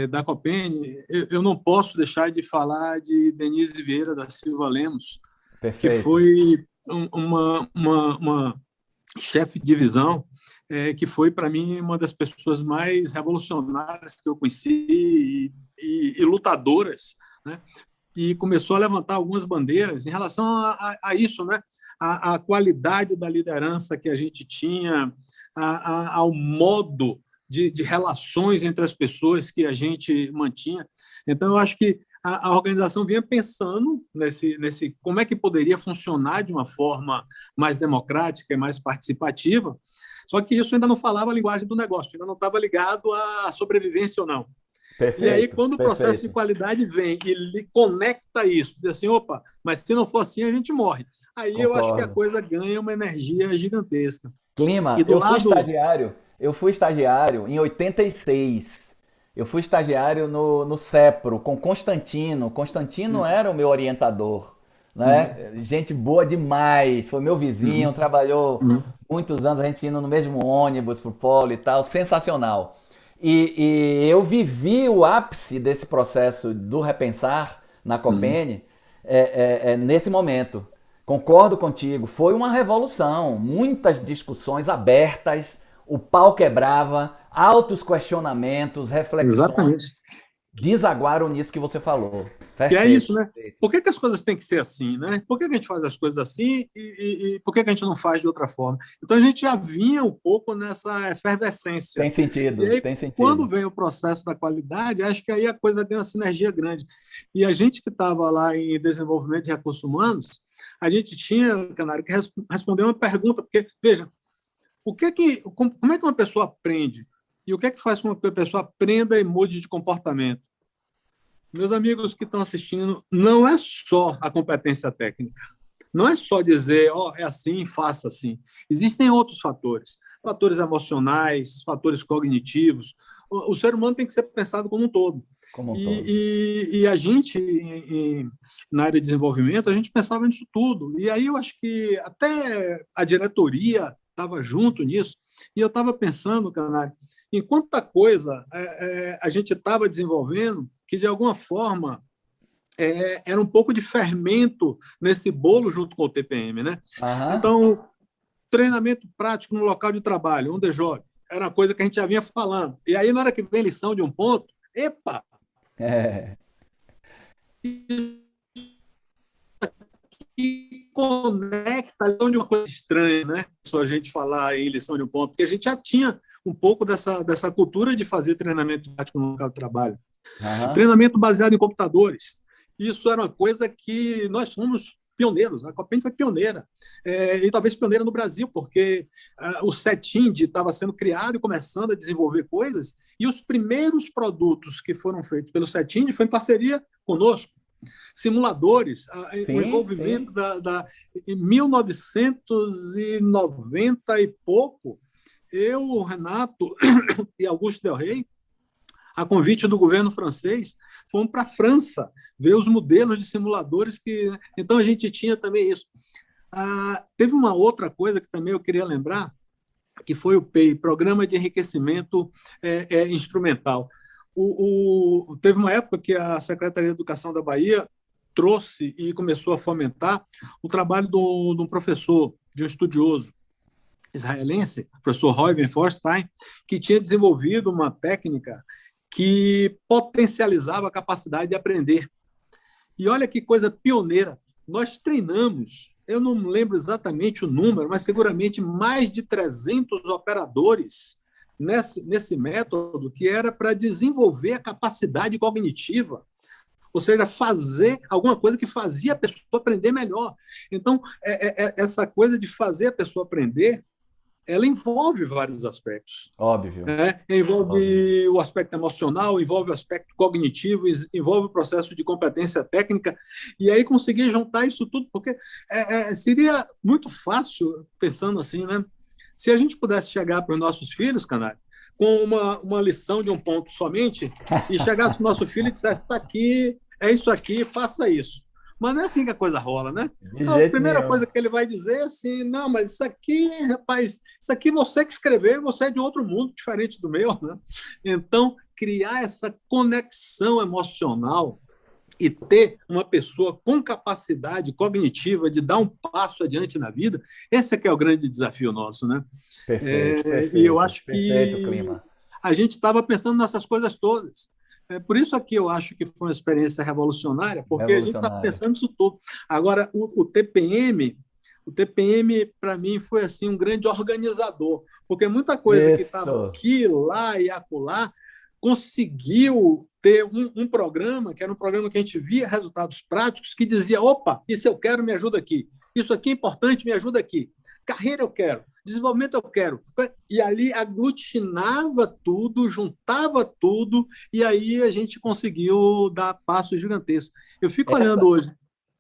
Speaker 3: da Copene, eu não posso deixar de falar de Denise Vieira da Silva Lemos,
Speaker 1: Perfeito.
Speaker 3: que foi uma chefe de divisão, que foi, para mim, uma das pessoas mais revolucionárias que eu conheci e lutadoras, né? E começou a levantar algumas bandeiras em relação a isso, né? A qualidade da liderança que a gente tinha, ao modo de relações entre as pessoas que a gente mantinha. Então, eu acho que a organização vinha pensando nesse como é que poderia funcionar de uma forma mais democrática e mais participativa, só que isso ainda não falava a linguagem do negócio, ainda não estava ligado à sobrevivência ou não.
Speaker 1: Perfeito,
Speaker 3: e aí, quando o processo
Speaker 1: perfeito.
Speaker 3: de qualidade vem e conecta isso, diz assim, opa, mas se não for assim, a gente morre. Aí
Speaker 1: Concordo.
Speaker 3: Eu acho que a coisa ganha uma energia gigantesca.
Speaker 1: Clima,
Speaker 3: E do
Speaker 1: eu fui estagiário em 86. Eu fui estagiário no CEPRO com Constantino. Constantino era o meu orientador, né? Gente boa demais, foi meu vizinho, trabalhou muitos anos, a gente indo no mesmo ônibus pro polo e tal, sensacional. E eu vivi o ápice desse processo do repensar na Copene nesse momento. Concordo contigo, foi uma revolução, muitas discussões abertas, o pau quebrava, altos questionamentos, reflexões.
Speaker 3: Exatamente.
Speaker 1: Desaguaram nisso que você falou.
Speaker 3: E é isso, né? Por que as coisas têm que ser assim, né? Por que a gente faz as coisas assim e por que a gente não faz de outra forma? Então, a gente já vinha um pouco nessa efervescência.
Speaker 1: Tem sentido,
Speaker 3: e aí,
Speaker 1: tem sentido.
Speaker 3: Quando vem o processo da qualidade, acho que aí a coisa tem uma sinergia grande. E a gente que estava lá em desenvolvimento de recursos humanos, a gente tinha, Canário, que responder uma pergunta, porque, veja, como é que uma pessoa aprende? E o que é que faz com que a pessoa aprenda e mude de comportamento? Meus amigos que estão assistindo, não é só a competência técnica. Não é só dizer, é assim, faça assim. Existem outros fatores. Fatores emocionais, fatores cognitivos. O ser humano tem que ser pensado como um todo. E a gente, na área de desenvolvimento, a gente pensava nisso tudo. E aí eu acho que até a diretoria estava junto nisso. E eu estava pensando, Canário, em quanta coisa a gente estava desenvolvendo que, de alguma forma, era um pouco de fermento nesse bolo junto com o TPM, né? Então, treinamento prático no local de trabalho, on the job. era uma coisa que a gente já vinha falando. E aí, na hora que vem lição de um ponto, epa,
Speaker 1: É,
Speaker 3: que conecta de uma coisa estranha, né? Só a gente falar em lição de um ponto, porque a gente já tinha um pouco dessa cultura de fazer treinamento prático no local de trabalho.
Speaker 1: aham,
Speaker 3: Treinamento baseado em computadores. Isso era uma coisa que nós somos pioneiros, a Copend foi pioneira, e talvez pioneira no Brasil, porque o CETIND estava sendo criado e começando a desenvolver coisas, e os primeiros produtos que foram feitos pelo CETIND foi em parceria conosco. Simuladores, o
Speaker 1: sim,
Speaker 3: envolvimento
Speaker 1: sim.
Speaker 3: em 1990 e pouco, eu, o Renato e Augusto Del Rey, a convite do governo francês, fomos para a França ver os modelos de simuladores que. Então a gente tinha também isso. Teve uma outra coisa que também eu queria lembrar, que foi o PEI, Programa de Enriquecimento Instrumental. Teve uma época que a Secretaria de Educação da Bahia trouxe e começou a fomentar o trabalho de um professor, de um estudioso israelense, o professor Reuven Forstein, que tinha desenvolvido uma técnica que potencializava a capacidade de aprender. E olha que coisa pioneira. Nós treinamos, eu não lembro exatamente o número, mas seguramente mais de 300 operadores nesse método, que era para desenvolver a capacidade cognitiva, ou seja, fazer alguma coisa que fazia a pessoa aprender melhor. Então, essa coisa de fazer a pessoa aprender, ela envolve vários aspectos.
Speaker 1: Óbvio, óbvio.
Speaker 3: Envolve o aspecto emocional, envolve o aspecto cognitivo, envolve o processo de competência técnica, e aí conseguir juntar isso tudo, porque seria muito fácil, pensando assim, né? Se a gente pudesse chegar para os nossos filhos, Canário, com uma lição de um ponto somente, e chegasse para o nosso filho e dissesse, está aqui, é isso aqui, faça isso. Mas não é assim que a coisa rola, né?
Speaker 1: De
Speaker 3: Então, a
Speaker 1: jeito
Speaker 3: primeira
Speaker 1: nenhum.
Speaker 3: coisa que ele vai dizer é assim, não, mas isso aqui, rapaz, isso aqui você que escreveu, você é de outro mundo, diferente do meu, né? Então, criar essa conexão emocional e ter uma pessoa com capacidade cognitiva de dar um passo adiante na vida, esse é que é o grande desafio nosso, né?
Speaker 1: Perfeito,
Speaker 3: E eu
Speaker 1: perfeito,
Speaker 3: acho
Speaker 1: perfeito,
Speaker 3: que
Speaker 1: clima.
Speaker 3: a gente estava pensando nessas coisas todas. Por isso aqui eu acho que foi uma experiência revolucionária, porque a gente está
Speaker 1: Revolucionário.
Speaker 3: pensando isso tudo. Agora, o TPM para mim foi assim um grande organizador, porque muita coisa que estava
Speaker 1: Isso.
Speaker 3: aqui, lá e acolá conseguiu ter um programa, que era um programa que a gente via resultados práticos, que dizia, opa, isso eu quero, me ajuda aqui. Isso aqui é importante, me ajuda aqui. Carreira eu quero, desenvolvimento eu quero. E ali aglutinava tudo, juntava tudo, e aí a gente conseguiu dar passos gigantescos. Eu fico olhando
Speaker 1: Essa,
Speaker 3: hoje.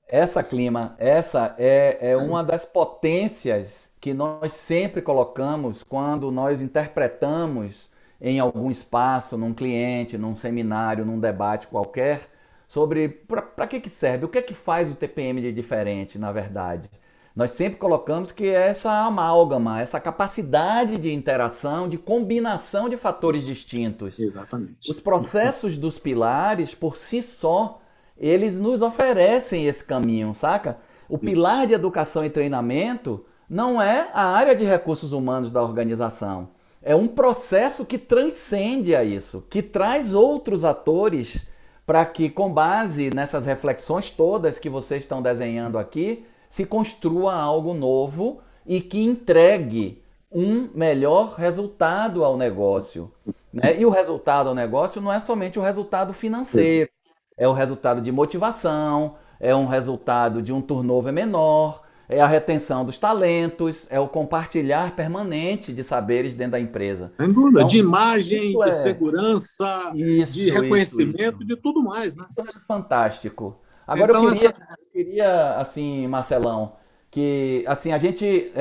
Speaker 1: essa clima, essa é uma das potências que nós sempre colocamos quando nós interpretamos em algum espaço, num cliente, num seminário, num debate qualquer, sobre para que serve, o que é que faz o TPM de diferente, na verdade. Nós sempre colocamos que é essa amálgama, essa capacidade de interação, de combinação de fatores distintos.
Speaker 3: Exatamente.
Speaker 1: Os processos dos pilares, por si só, eles nos oferecem esse caminho, saca? O
Speaker 3: Isso.
Speaker 1: pilar de educação e treinamento não é a área de recursos humanos da organização. É um processo que transcende a isso, que traz outros atores para que, com base nessas reflexões todas que vocês estão desenhando aqui, se construa algo novo e que entregue um melhor resultado ao negócio. Né? E o resultado ao negócio não é somente o resultado financeiro, é o resultado de motivação, é um resultado de um turnover menor, é a retenção dos talentos, é o compartilhar permanente de saberes dentro da empresa.
Speaker 3: Sem dúvida, de
Speaker 1: Então,
Speaker 3: imagem,
Speaker 1: isso
Speaker 3: de
Speaker 1: é
Speaker 3: segurança, de
Speaker 1: isso.
Speaker 3: reconhecimento, de tudo mais, né?
Speaker 1: Isso é fantástico. Agora
Speaker 3: Então,
Speaker 1: eu queria assim, Marcelão, que assim a gente,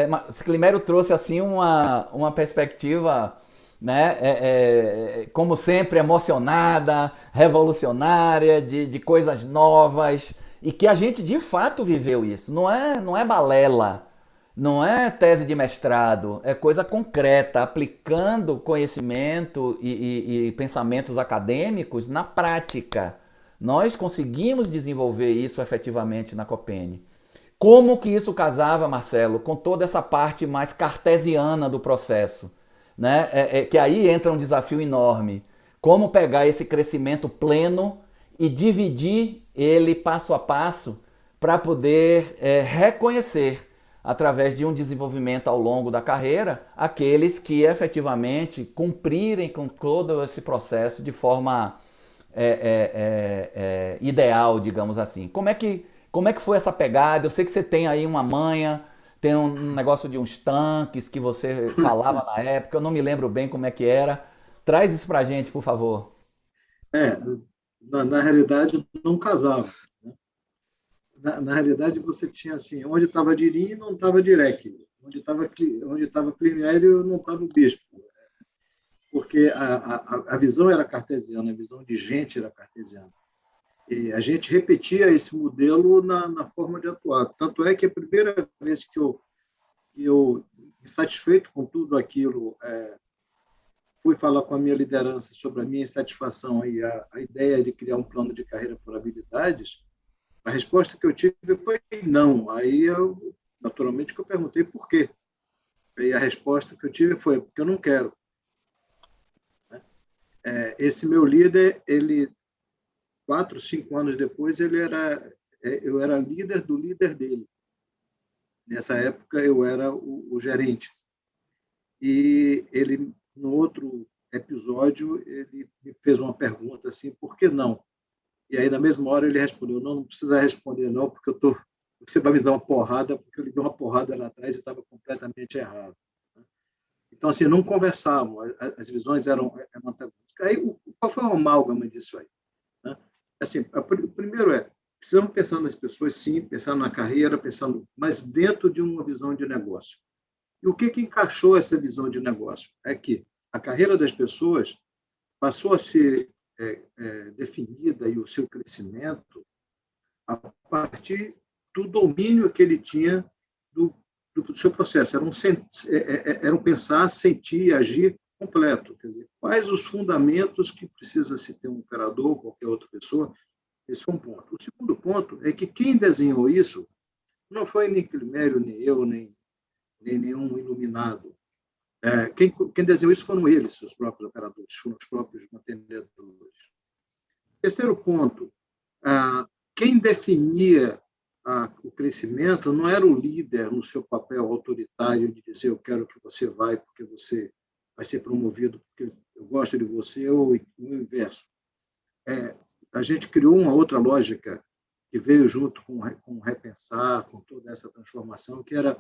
Speaker 1: Climério trouxe assim uma perspectiva, né, como sempre emocionada, revolucionária, de coisas novas e que a gente de fato viveu isso. Não é balela, não é tese de mestrado, é coisa concreta, aplicando conhecimento e pensamentos acadêmicos na prática. Nós conseguimos desenvolver isso efetivamente na Copene. Como que isso casava, Marcelo, com toda essa parte mais cartesiana do processo? né? Que aí entra um desafio enorme. Como pegar esse crescimento pleno e dividir ele passo a passo para poder reconhecer, através de um desenvolvimento ao longo da carreira, aqueles que efetivamente cumprirem com todo esse processo de forma ideal, digamos assim. Como é que foi essa pegada? Eu sei que você tem aí uma manha, tem um negócio de uns tanques que você falava na época, eu não me lembro bem como é que era. Traz isso pra gente, por favor.
Speaker 2: É, na realidade, não casava. Na realidade, você tinha assim, onde estava Dirim, não estava Direc. Onde estava Climério, não estava o bispo. Porque a visão era cartesiana, a visão de gente era cartesiana. E a gente repetia esse modelo na forma de atuar. Tanto é que a primeira vez que eu insatisfeito com tudo aquilo, fui falar com a minha liderança sobre a minha insatisfação e a ideia de criar um plano de carreira por habilidades, a resposta que eu tive foi não. Aí, naturalmente, que eu perguntei por quê. E a resposta que eu tive foi porque eu não quero. Esse meu líder, ele 4, 5 anos depois, eu era líder do líder dele. Nessa época, eu era o gerente. E ele, no outro episódio, ele me fez uma pergunta assim, por que não? E aí, na mesma hora, ele respondeu, não precisa responder não, porque você vai me dar uma porrada, porque eu lhe dei uma porrada lá atrás e estava completamente errado. Então, assim, não conversávamos, as visões eram antagônicas. Aí, qual foi o amálgama disso aí? Né? Assim, o primeiro precisamos pensar nas pessoas, sim, pensar na carreira, mas dentro de uma visão de negócio. E o que encaixou essa visão de negócio? É que a carreira das pessoas passou a ser definida e o seu crescimento a partir do domínio que ele tinha do seu processo. Era um pensar, sentir e agir completo. Quer dizer, quais os fundamentos que precisa se ter um operador ou qualquer outra pessoa? Esse foi um ponto. O segundo ponto é que quem desenhou isso não foi nem Climério, nem eu, nem nenhum iluminado. Quem desenhou isso foram eles, os próprios operadores, foram os próprios mantenedores. Terceiro ponto, quem definia o crescimento não era o líder no seu papel autoritário de dizer eu quero que você vai porque você vai ser promovido porque eu gosto de você ou o inverso. A gente criou uma outra lógica que veio junto com o repensar, com toda essa transformação, que era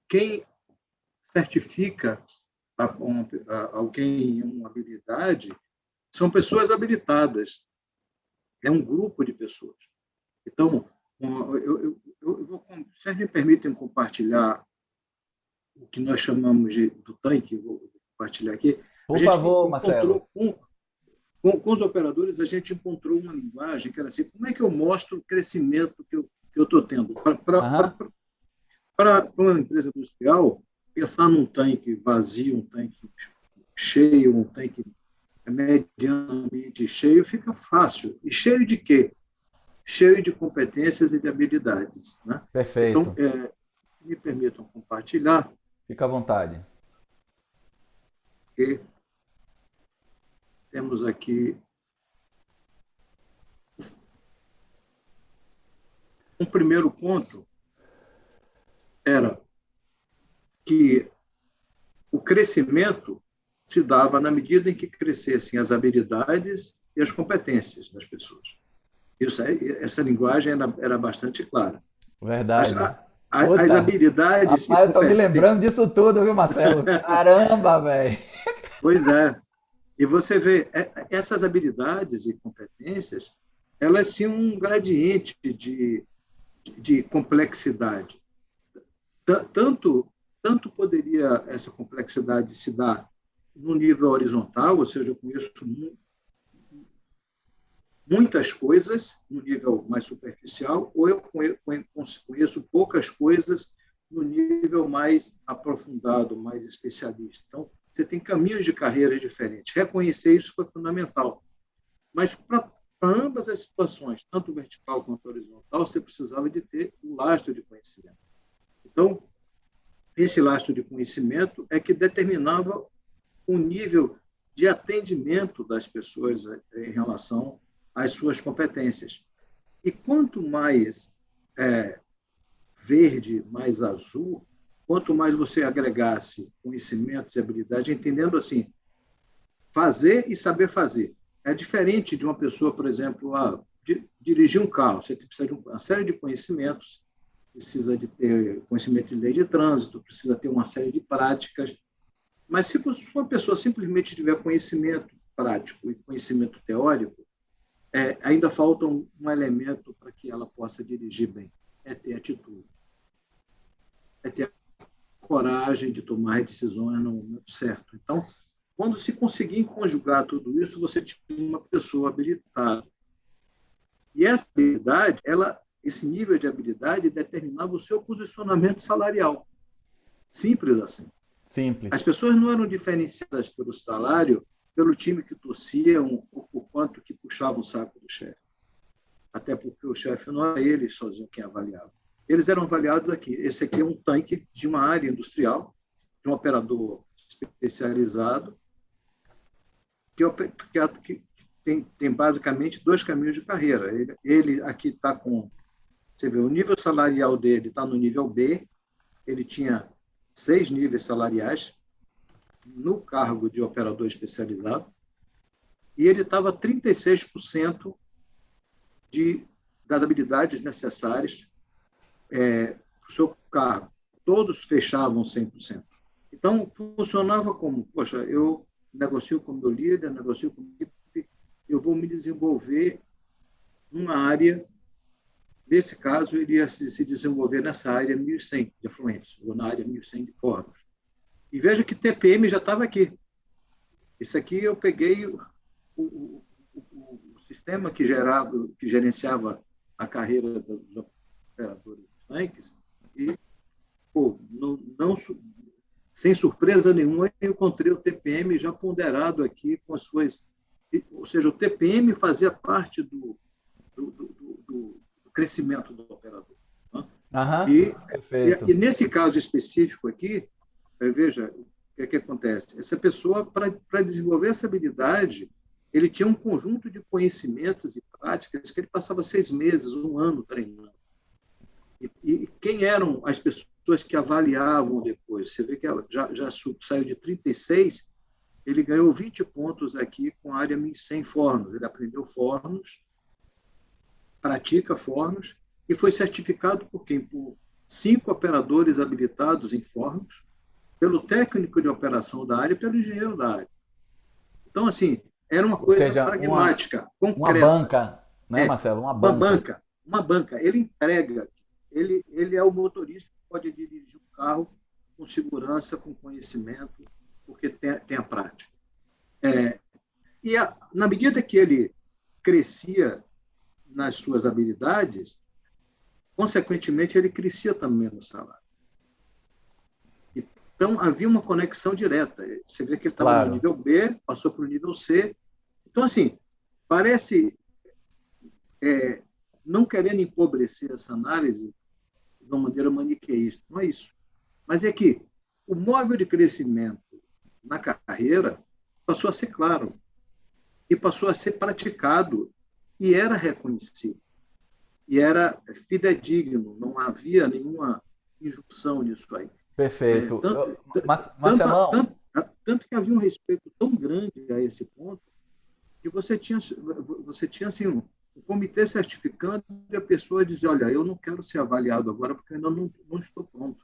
Speaker 2: quem certifica alguém em uma habilidade são pessoas habilitadas. É um grupo de pessoas. Então, vocês me permitem compartilhar o que nós chamamos do tanque, vou compartilhar aqui.
Speaker 1: Por favor, Marcelo.
Speaker 2: Com os operadores, a gente encontrou uma linguagem que era assim, como é que eu mostro o crescimento que eu estou tendo? Para uma empresa industrial, pensar num tanque vazio, um tanque cheio, um tanque medianamente cheio, fica fácil. E cheio de quê? Cheio de competências e de habilidades. Né?
Speaker 1: Perfeito.
Speaker 2: Então, me permitam compartilhar.
Speaker 1: Fica à vontade.
Speaker 2: E temos aqui um primeiro ponto era que o crescimento se dava na medida em que crescessem as habilidades e as competências das pessoas. Essa linguagem era bastante clara.
Speaker 1: Verdade.
Speaker 2: As habilidades...
Speaker 1: Rapaz, eu estou me lembrando disso tudo, viu, Marcelo? Caramba, velho!
Speaker 2: Pois é. E você vê, essas habilidades e competências, elas tinham um gradiente de complexidade. Tanto poderia essa complexidade se dar no nível horizontal, ou seja, eu conheço muitas coisas no nível mais superficial, ou eu conheço poucas coisas no nível mais aprofundado, mais especialista. Então, você tem caminhos de carreira diferentes. Reconhecer isso foi fundamental. Mas para ambas as situações, tanto vertical quanto horizontal, você precisava de ter um lastro de conhecimento. Então, esse lastro de conhecimento é que determinava o nível de atendimento das pessoas em relação às suas competências. E quanto mais verde, mais azul, quanto mais você agregasse conhecimentos e habilidade, entendendo assim, fazer e saber fazer. É diferente de uma pessoa, por exemplo, dirigir um carro. Você precisa de uma série de conhecimentos, precisa de ter conhecimento de lei de trânsito, precisa ter uma série de práticas. Mas se uma pessoa simplesmente tiver conhecimento prático e conhecimento teórico, ainda falta um elemento para que ela possa dirigir bem. É ter atitude. É ter coragem de tomar decisões no momento certo. Então, quando se conseguir conjugar tudo isso, você tinha uma pessoa habilitada. E essa habilidade, esse nível de habilidade determinava o seu posicionamento salarial. Simples assim.
Speaker 1: Simples.
Speaker 2: As pessoas não eram diferenciadas pelo salário, pelo time que torciam ou por quanto que puxavam o saco do chefe. Até porque o chefe não era ele sozinho quem avaliava. Eles eram avaliados aqui. Esse aqui é um tanque de uma área industrial, de um operador especializado, que tem basicamente 2 caminhos de carreira. Ele aqui está com... Você vê, o nível salarial dele está no nível B, ele tinha 6 níveis salariais no cargo de operador especializado, e ele estava 36% das habilidades necessárias para o seu cargo. Todos fechavam 100%. Então, funcionava como, poxa, eu negocio com o meu líder, negocio com a equipe, eu vou me desenvolver numa área, nesse caso, ele ia se desenvolver nessa área 1100 de afluentes, ou na área 1100 de fóruns. E veja que TPM já estava aqui. Isso aqui eu peguei o sistema que gerenciava a carreira dos operadores dos tanques e, sem surpresa nenhuma, eu encontrei o TPM já ponderado aqui com as suas... Ou seja, o TPM fazia parte do crescimento do operador. Né?
Speaker 1: Perfeito.
Speaker 2: E nesse caso específico aqui, veja o que acontece. Essa pessoa, para desenvolver essa habilidade, ele tinha um conjunto de conhecimentos e práticas que ele passava 6 meses, 1 ano treinando. E quem eram as pessoas que avaliavam depois? Você vê que ela já saiu de 36, ele ganhou 20 pontos aqui com a área 1100 fornos. Ele aprendeu fornos, pratica fornos, e foi certificado por quem? Por 5 operadores habilitados em fornos, pelo técnico de operação da área e pelo engenheiro da área. Então, assim, era uma coisa pragmática, concreta.
Speaker 1: Uma banca, né, Marcelo?
Speaker 2: Uma banca. Ele entrega. Ele é o motorista que pode dirigir um carro com segurança, com conhecimento, porque tem a prática. Na medida que ele crescia nas suas habilidades, consequentemente, ele crescia também no salário. Então, havia uma conexão direta. Você vê que ele estava no nível B, passou para o nível C. Então, assim, parece, não querendo empobrecer essa análise de uma maneira maniqueísta, não é isso. Mas é que o móvel de crescimento na carreira passou a ser claro e passou a ser praticado e era reconhecido. E era fidedigno, não havia nenhuma injunção nisso aí.
Speaker 1: Perfeito. Marcelão...
Speaker 2: Tanto que havia um respeito tão grande a esse ponto que você tinha assim, um comitê certificando e a pessoa dizia, olha, eu não quero ser avaliado agora porque eu ainda não estou pronto.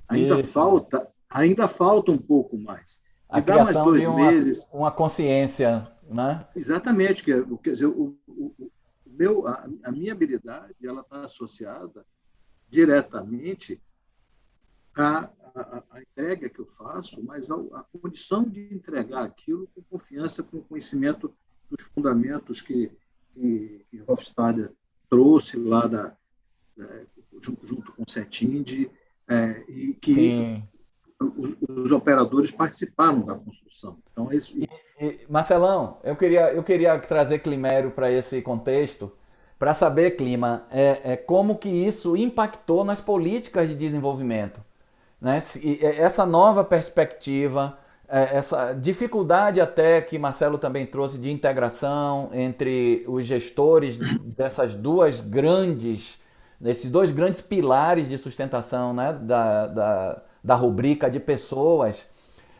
Speaker 2: Ainda falta um pouco mais.
Speaker 1: A criação de uma consciência, né?
Speaker 2: Exatamente. Quer dizer, a minha habilidade ela está associada diretamente à entrega que eu faço, mas a condição de entregar aquilo com confiança, com conhecimento dos fundamentos que Hofstadter trouxe lá junto com o CETIND, e que Sim. Os operadores participaram da construção. Então,
Speaker 1: Marcelão, eu queria trazer Climério para esse contexto, para saber, Clima, como que isso impactou nas políticas de desenvolvimento. Né? Essa nova perspectiva essa dificuldade até que Marcelo também trouxe de integração entre os gestores desses dois grandes pilares de sustentação, né, da rubrica de pessoas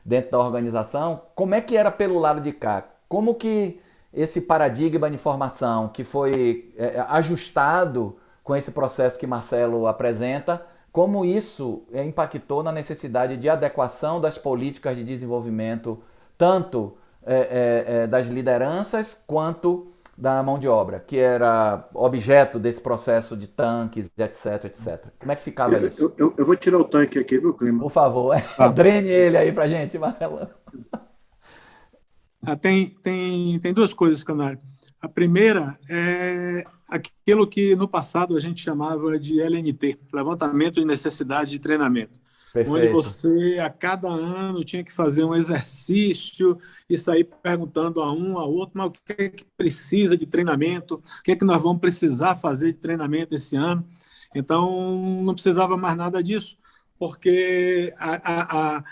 Speaker 1: dentro da organização, como é que era pelo lado de cá? Como que esse paradigma de informação que foi ajustado com esse processo que Marcelo apresenta, como isso impactou na necessidade de adequação das políticas de desenvolvimento, tanto das lideranças quanto da mão de obra, que era objeto desse processo de tanques, etc, etc. Como é que ficava isso?
Speaker 2: Eu vou tirar o tanque aqui, viu, Clima?
Speaker 1: Por favor,
Speaker 2: Ah,
Speaker 1: drene ele aí pra gente, Marcelo.
Speaker 3: Tem duas coisas, Canário. A primeira é aquilo que no passado a gente chamava de LNT, Levantamento de Necessidade de Treinamento, onde
Speaker 1: Perfeito.
Speaker 3: você, a cada ano, tinha que fazer um exercício e sair perguntando a um, a outro, mas o que é que precisa de treinamento, o que é que nós vamos precisar fazer de treinamento esse ano. Então, não precisava mais nada disso, porque a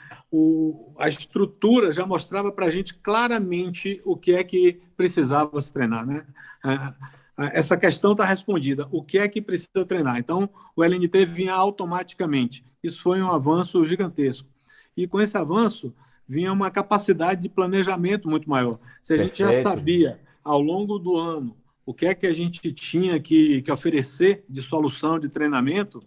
Speaker 3: estrutura já mostrava para a gente claramente o que é que precisava se treinar, né? Essa questão está respondida. O que é que precisa treinar? Então, o LNT vinha automaticamente. Isso foi um avanço gigantesco. E com esse avanço, vinha uma capacidade de planejamento muito maior. Se a gente já
Speaker 1: Perfeito.
Speaker 3: sabia, ao longo do ano, o que é que a gente tinha que oferecer de solução de treinamento,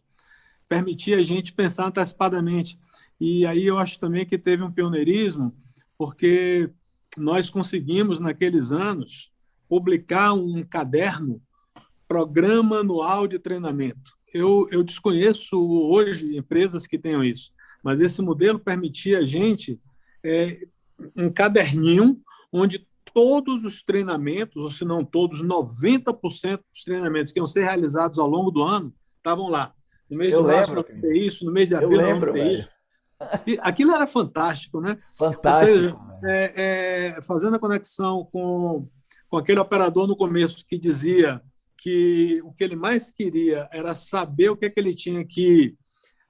Speaker 3: permitia a gente pensar antecipadamente. E aí eu acho também que teve um pioneirismo, porque nós conseguimos, naqueles anos, publicar um caderno, Programa Anual de Treinamento. Eu desconheço hoje empresas que tenham isso, mas esse modelo permitia a gente um caderninho onde todos os treinamentos, ou se não todos, 90% dos treinamentos que iam ser realizados ao longo do ano estavam lá. No mês
Speaker 1: Eu
Speaker 3: de março
Speaker 1: lembro,
Speaker 3: nós vamos ter isso, no mês de
Speaker 1: eu
Speaker 3: abril nós vamos
Speaker 1: lembro,
Speaker 3: ter
Speaker 1: velho.
Speaker 3: isso. E aquilo era fantástico, né? Ou
Speaker 1: Fantástico,
Speaker 3: seja,
Speaker 1: velho.
Speaker 3: fazendo a conexão com aquele operador no começo que dizia que o que ele mais queria era saber o que é que ele tinha que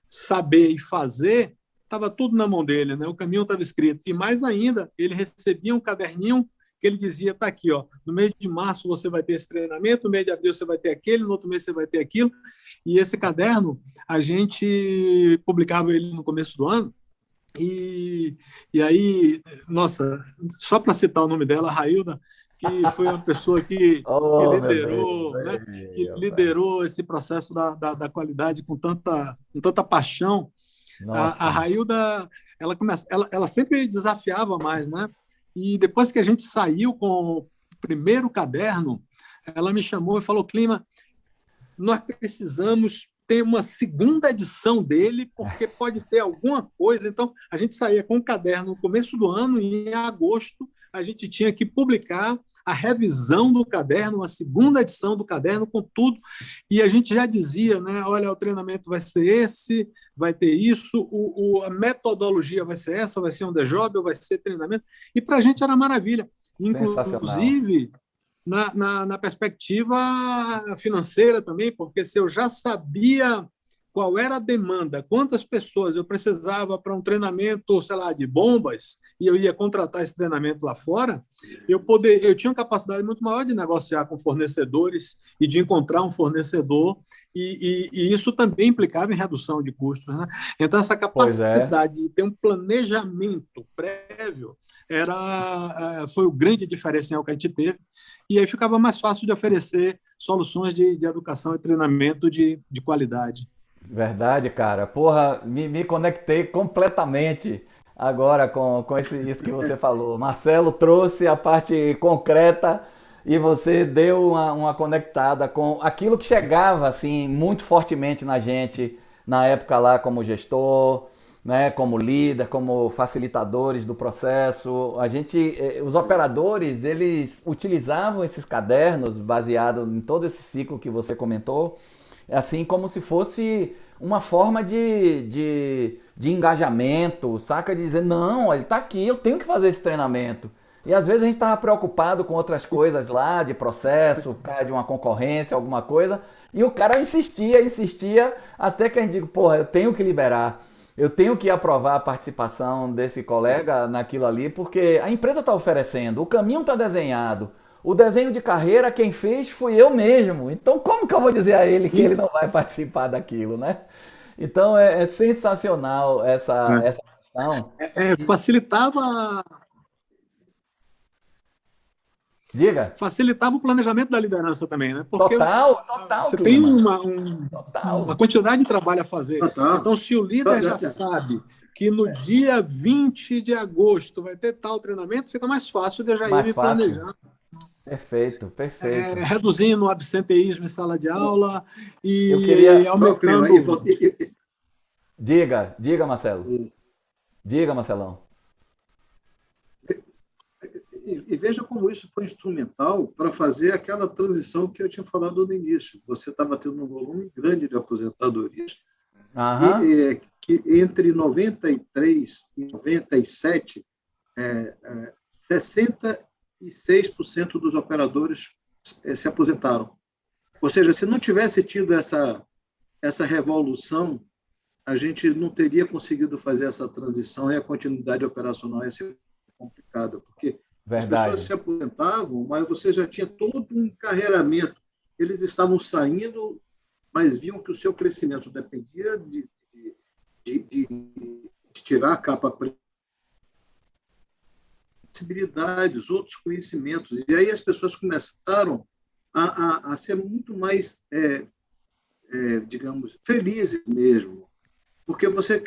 Speaker 3: saber e fazer, estava tudo na mão dele, né? O caminho estava escrito. E mais ainda, ele recebia um caderninho que ele dizia, está aqui, ó, no mês de março você vai ter esse treinamento, no mês de abril você vai ter aquele, no outro mês você vai ter aquilo. E esse caderno, a gente publicava ele no começo do ano, e aí, nossa, só para citar o nome dela, a Railda, que foi uma pessoa que
Speaker 1: Oh, meu Deus.
Speaker 3: liderou, né, que
Speaker 1: Ei, rapaz.
Speaker 3: liderou esse processo da qualidade com tanta paixão. A
Speaker 1: Nossa.
Speaker 3: Railda, ela sempre desafiava mais, né? E depois que a gente saiu com o primeiro caderno, ela me chamou e falou, Clima, nós precisamos ter uma segunda edição dele, porque pode ter alguma coisa. Então, a gente saía com o caderno no começo do ano e em agosto a gente tinha que publicar a revisão do caderno, a segunda edição do caderno com tudo, e a gente já dizia, né, olha, o treinamento vai ser esse, vai ter isso, a metodologia vai ser essa, vai ser um job, ou vai ser treinamento, e para a gente era maravilha.
Speaker 1: Sensacional.
Speaker 3: Inclusive, na perspectiva financeira também, porque se eu já sabia qual era a demanda, quantas pessoas eu precisava para um treinamento, sei lá, de bombas, e eu ia contratar esse treinamento lá fora, eu tinha uma capacidade muito maior de negociar com fornecedores e de encontrar um fornecedor, e isso também implicava em redução de custos, né? Então, essa
Speaker 1: Pois é.
Speaker 3: capacidade de ter um planejamento prévio foi o grande diferencial que a gente teve, e aí ficava mais fácil de oferecer soluções de educação e treinamento de qualidade.
Speaker 1: Verdade, cara. Porra, me conectei completamente agora com isso que você falou. Marcelo trouxe a parte concreta e você deu uma conectada com aquilo que chegava assim muito fortemente na gente na época lá como gestor, né, como líder, como facilitadores do processo. Os operadores, eles utilizavam esses cadernos baseado em todo esse ciclo que você comentou assim como se fosse uma forma de engajamento, saca? De dizer, não, ele tá aqui, eu tenho que fazer esse treinamento. E às vezes a gente estava preocupado com outras coisas lá, de processo, cara, de uma concorrência, alguma coisa, e o cara insistia, insistia, até que a gente diga, porra, eu tenho que liberar. eu tenho que aprovar a participação desse colega naquilo ali, porque a empresa está oferecendo, o caminho está desenhado, o desenho de carreira quem fez fui eu mesmo. Então, como que eu vou dizer a ele que ele não vai participar daquilo, né? Então, é sensacional essa questão.
Speaker 3: Facilitava,
Speaker 1: Diga.
Speaker 3: facilitava o planejamento da liderança também, né? Porque
Speaker 1: Total, total,
Speaker 3: você tem
Speaker 1: clima.
Speaker 3: uma
Speaker 1: Total.
Speaker 3: quantidade de trabalho a fazer.
Speaker 2: Ah, tá.
Speaker 3: Então, se o líder já sabe que no dia 20 de agosto vai ter tal treinamento, fica mais fácil de eu já ir
Speaker 1: Mais
Speaker 3: me
Speaker 1: fácil.
Speaker 3: planejar,
Speaker 1: Perfeito, perfeito.
Speaker 3: reduzindo o absenteísmo em sala de aula
Speaker 1: Eu
Speaker 3: e
Speaker 1: queria.
Speaker 2: Próprio clima.
Speaker 3: aumentando.
Speaker 1: Diga, diga, Marcelo.
Speaker 2: E-
Speaker 1: Diga, Marcelão.
Speaker 2: e veja como isso foi instrumental para fazer aquela transição que eu tinha falado no início. Você estava tendo um volume grande de aposentadorias
Speaker 1: Aham,
Speaker 2: e que entre 93 e 97, 66% dos operadores se aposentaram. Ou seja, se não tivesse tido essa revolução, a gente não teria conseguido fazer essa transição e a continuidade operacional ia ser complicada, porque as pessoas
Speaker 1: verdade.
Speaker 2: se aposentavam, mas você já tinha todo um encarreiramento. Eles estavam saindo, mas viam que o seu crescimento dependia de tirar a capa preta, possibilidades, outros conhecimentos. E aí as pessoas começaram a ser muito mais, digamos, felizes mesmo, porque você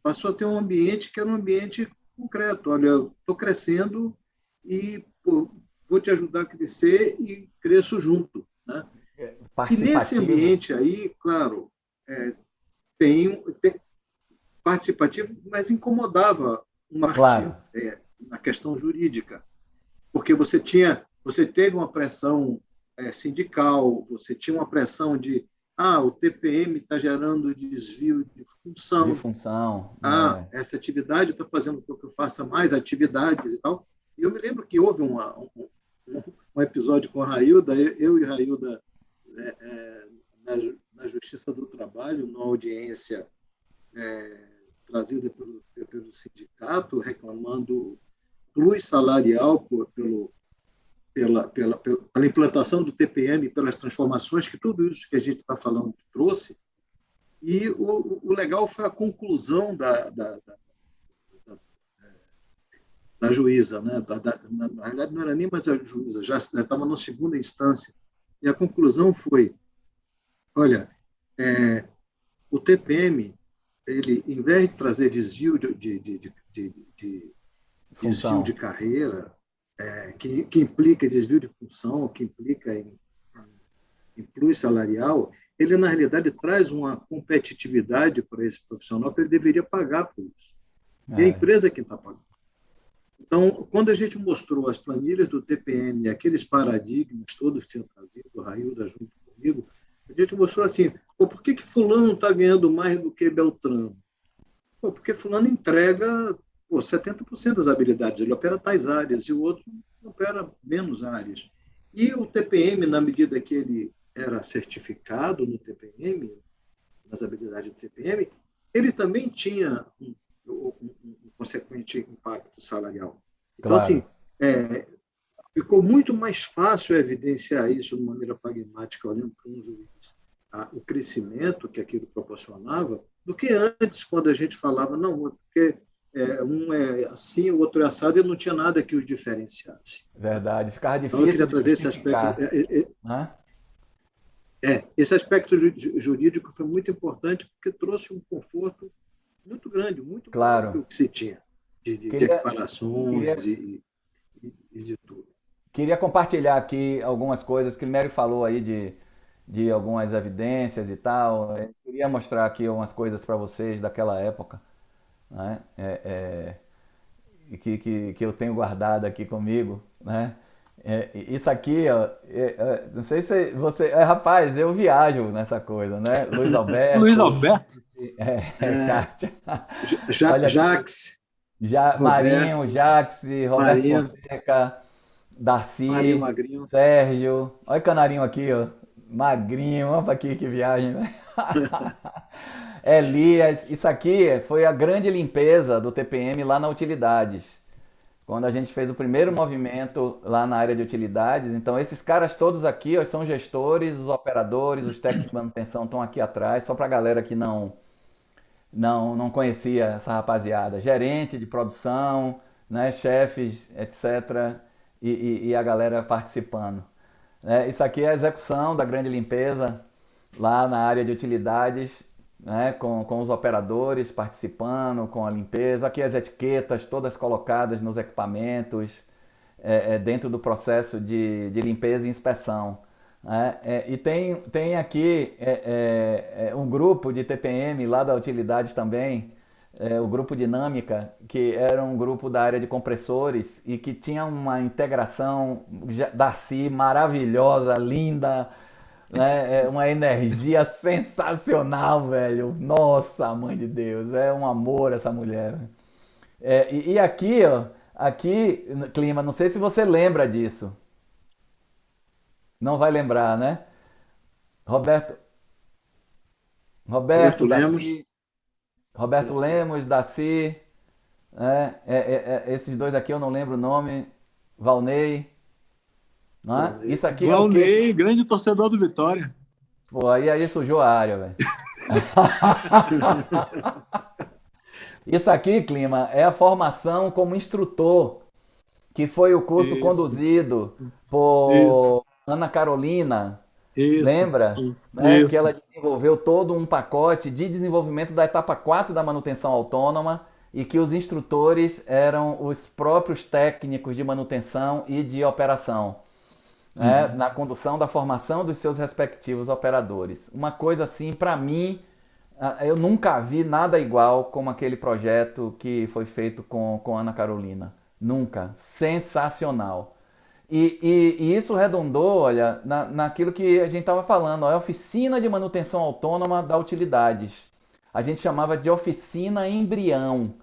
Speaker 2: passou a ter um ambiente que era um ambiente concreto. Olha, eu estou crescendo e pô, vou te ajudar a crescer e cresço junto, né? E nesse
Speaker 1: Participativo.
Speaker 2: ambiente aí, claro, tem participativo, mas incomodava uma parte
Speaker 1: Claro,
Speaker 2: na questão jurídica, porque você teve uma pressão sindical, você tinha uma pressão de o TPM está gerando desvio de
Speaker 1: de
Speaker 2: função,
Speaker 1: função, né?
Speaker 2: essa atividade está fazendo com que eu faça mais atividades e tal. E eu me lembro que houve um episódio com a Railda, eu e a Railda, na, na Justiça do Trabalho, numa audiência trazida pelo sindicato, reclamando plus salarial pela implantação do TPM, pelas transformações que tudo isso que a gente está falando trouxe. E o legal foi a conclusão da juíza, né? Na realidade, não era nem mais a juíza, já estava na segunda instância. E a conclusão foi: olha, o TPM, ele, em vez de trazer desvio de
Speaker 1: Função.
Speaker 2: carreira, que implica desvio de função, que implica em plus salarial, ele, na realidade, traz uma competitividade para esse profissional que ele deveria pagar por isso. E a
Speaker 1: É,
Speaker 2: empresa é quem está pagando. Então, quando a gente mostrou as planilhas do TPM, aqueles paradigmas todos que tinham trazido, o Railda junto comigo, a gente mostrou assim, por que fulano está ganhando mais do que Beltrano? Porque fulano entrega 70% das habilidades, ele opera tais áreas e o outro opera menos áreas. E o TPM, na medida que ele era certificado no TPM, nas habilidades do TPM, ele também tinha um consequente impacto salarial. Então, assim,
Speaker 1: claro,
Speaker 2: ficou muito mais fácil evidenciar isso de maneira pragmática, olhando para um juiz, o crescimento que aquilo proporcionava, do que antes, quando a gente falava, não, porque um é assim, o outro é assado, e não tinha nada que os diferenciasse.
Speaker 1: verdade. Ficava
Speaker 2: Então, eu
Speaker 1: difícil
Speaker 2: queria
Speaker 1: de
Speaker 2: trazer esse aspecto.
Speaker 1: justificar, né?
Speaker 2: Esse aspecto jurídico foi muito importante, porque trouxe um conforto muito grande, muito maior que
Speaker 1: Claro.
Speaker 2: o que se tinha, de
Speaker 1: Queria,
Speaker 2: equiparações
Speaker 1: queria,
Speaker 2: e de tudo.
Speaker 1: queria compartilhar aqui algumas coisas que o Mério falou aí de algumas evidências e tal. Eu queria mostrar aqui umas coisas para vocês daquela época, né? Que eu tenho guardado aqui comigo, né? Isso aqui, ó, não sei se você. Rapaz, eu viajo nessa coisa, né? Luiz
Speaker 3: Luiz
Speaker 1: Alberto,
Speaker 3: Alberto,
Speaker 2: É,
Speaker 1: Kátia. Olha aqui,
Speaker 2: Jax,
Speaker 1: Marinho,
Speaker 2: Roberto,
Speaker 1: Jax, Roberto
Speaker 2: Marinho,
Speaker 1: Fonseca,
Speaker 2: Marinho
Speaker 1: Darcy,
Speaker 2: Magrinho.
Speaker 1: Sérgio. Olha o canarinho aqui, ó. Magrinho, olha pra aqui que viagem, né? Elias, isso aqui foi a grande limpeza do TPM lá na Utilidades. Quando a gente fez o primeiro movimento lá na área de utilidades, então esses caras todos aqui, ó, são gestores, os operadores, os técnicos de manutenção estão aqui atrás, só para a galera que não conhecia essa rapaziada. Gerente de produção, né, chefes, etc. E a galera participando. Isso aqui é a execução da grande limpeza lá na área de utilidades, né, com os operadores participando, com a limpeza. Aqui as etiquetas todas colocadas nos equipamentos, dentro do processo de limpeza e inspeção. Né? E tem aqui um grupo de TPM lá da Utilidades também, o grupo Dinâmica, que era um grupo da área de compressores e que tinha uma integração Darcy maravilhosa, linda, né? Uma energia sensacional, velho. Nossa, mãe de Deus, é um amor essa mulher. E aqui, ó, aqui, Clima, não sei se você lembra disso. Não vai lembrar, né? Roberto, Roberto
Speaker 2: Roberto Lemos,
Speaker 1: Daci, Roberto
Speaker 2: Daci.
Speaker 1: Lemos, Daci, né? Esses dois aqui eu não lembro o nome. Valnei, não é?
Speaker 2: Valnei.
Speaker 1: Isso aqui é o quê?
Speaker 3: Valnei, grande torcedor do Vitória.
Speaker 1: Pô, aí sujou a área, velho. Isso aqui, Clima, é a formação como instrutor, que foi o curso
Speaker 3: Isso,
Speaker 1: conduzido
Speaker 3: isso,
Speaker 1: por Ana Carolina,
Speaker 3: isso,
Speaker 1: lembra?
Speaker 3: isso,
Speaker 1: Né? Que ela
Speaker 3: isso.
Speaker 1: desenvolveu todo um pacote de desenvolvimento da etapa 4 da manutenção autônoma e que os instrutores eram os próprios técnicos de manutenção e de operação, né?
Speaker 3: Uhum.
Speaker 1: Na condução da formação dos seus respectivos operadores. Uma coisa assim, para mim, eu nunca vi nada igual como aquele projeto que foi feito com Ana Carolina. Nunca. Sensacional. E isso redundou, olha, naquilo que a gente estava falando, ó, é a oficina de manutenção autônoma da utilidades. A gente chamava de oficina embrião,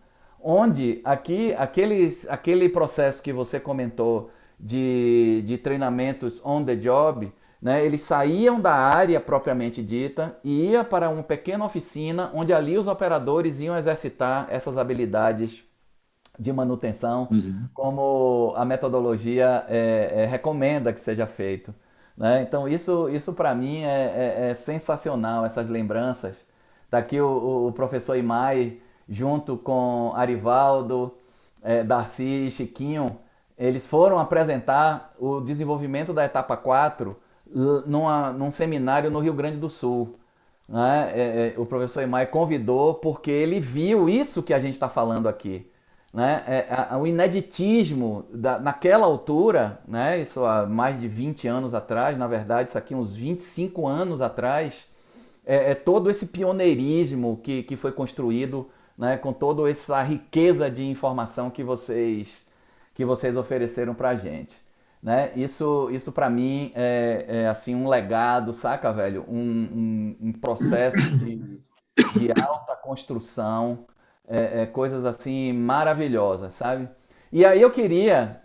Speaker 1: onde aquele processo que você comentou de treinamentos on the job, né, eles saíam da área propriamente dita e ia para uma pequena oficina onde ali os operadores iam exercitar essas habilidades de manutenção,
Speaker 3: Uhum.
Speaker 1: como a metodologia recomenda que seja feito. Né? Então isso para mim é sensacional, essas lembranças. Daqui o professor Imai, junto com Arivaldo, Darcy e Chiquinho, eles foram apresentar o desenvolvimento da etapa 4 num seminário no Rio Grande do Sul. Né? O professor Imai convidou porque ele viu isso que a gente está falando aqui. Né? O ineditismo naquela altura, né? Isso há mais de 20 anos atrás, na verdade, isso aqui uns 25 anos atrás, todo esse pioneirismo que foi construído, né? Com toda essa riqueza de informação que vocês ofereceram para a gente. Né? Isso para mim é assim um legado, saca, velho? Um processo de alta construção, coisas assim maravilhosas, sabe? E aí eu queria,